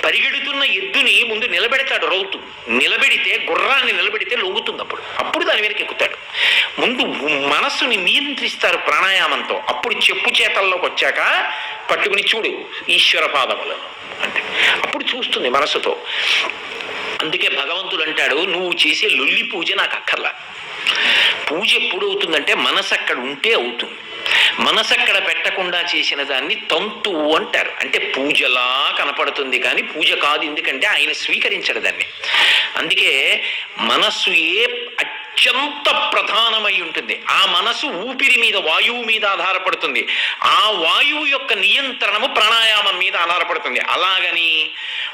పరిగెడుతున్న ఎద్దుని ముందు నిలబెడతాడు రౌతు. నిలబెడితే గుర్రాన్ని నిలబెడితే లొంగుతుంది. అప్పుడు దాని మీదకి ఎక్కుతాడు. ముందు మనస్సుని నియంత్రిస్తారు ప్రాణాయామంతో. అప్పుడు చెప్పు చేతల్లోకి వచ్చాక పట్టుకుని చూడు ఈశ్వర పాదములను అంటే అప్పుడు చూస్తుంది మనసుతో. అందుకే భగవంతుడు అంటాడు, నువ్వు చేసే లొల్లి పూజ నాకు అక్కర్లా. పూజ ఎప్పుడు అవుతుందంటే మనసు అక్కడ ఉంటే అవుతుంది. మనసు అక్కడ పెట్టకుండా చేసిన దాన్ని తంతువు అంటారు. అంటే పూజలా కనపడుతుంది కానీ పూజ కాదు, ఎందుకంటే ఆయన స్వీకరించడు దాన్ని. అందుకే మనస్సు అత్యంత ప్రధానమై ఉంటుంది. ఆ మనసు ఊపిరి మీద, వాయువు మీద ఆధారపడుతుంది. ఆ వాయువు యొక్క నియంత్రణము ప్రాణాయామం మీద ఆధారపడుతుంది. అలాగని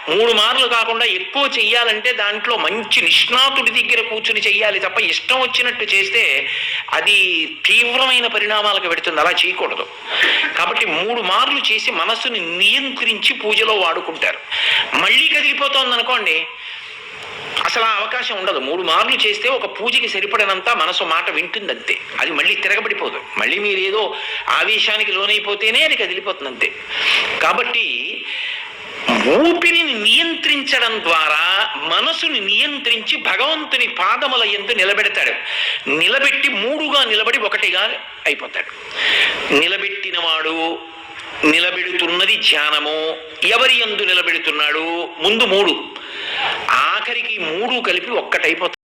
3 మార్లు కాకుండా ఎక్కువ చెయ్యాలంటే దాంట్లో మంచి నిష్ణాతుడి దగ్గర కూర్చుని చెయ్యాలి తప్ప ఇష్టం వచ్చినట్టు చేస్తే అది తీవ్రమైన పరిణామాలకు పెడుతుంది. అలా చేయకూడదు. కాబట్టి 3 మార్లు చేసి మనస్సుని నియంత్రించి పూజలో వాడుకుంటారు. మళ్ళీ కదిలిపోతోంది అనుకోండి, అసలు ఆ అవకాశం ఉండదు. 3 మార్లు చేస్తే ఒక పూజకి సరిపడినంత మనసు మాట వింటుందంతే. అది మళ్ళీ తిరగబడిపోదు. మళ్ళీ మీరు ఏదో ఆవేశానికి లోనైపోతేనే అది కదిలిపోతుంది అంతే. కాబట్టి ఊపిరిని నియంత్రించడం ద్వారా మనసుని నియంత్రించి భగవంతుని పాదముల యందు నిలబెడతాడు. నిలబెట్టి 3గా నిలబడి 1గా అయిపోతాడు. నిలబెట్టినవాడు, నిలబెడుతున్నది ధ్యానము. ఎవరి యందు నిలబెడుతున్నాడు? ముందు 3, ఆఖరికి 3 కలిపి 1 అయిపోతాయి.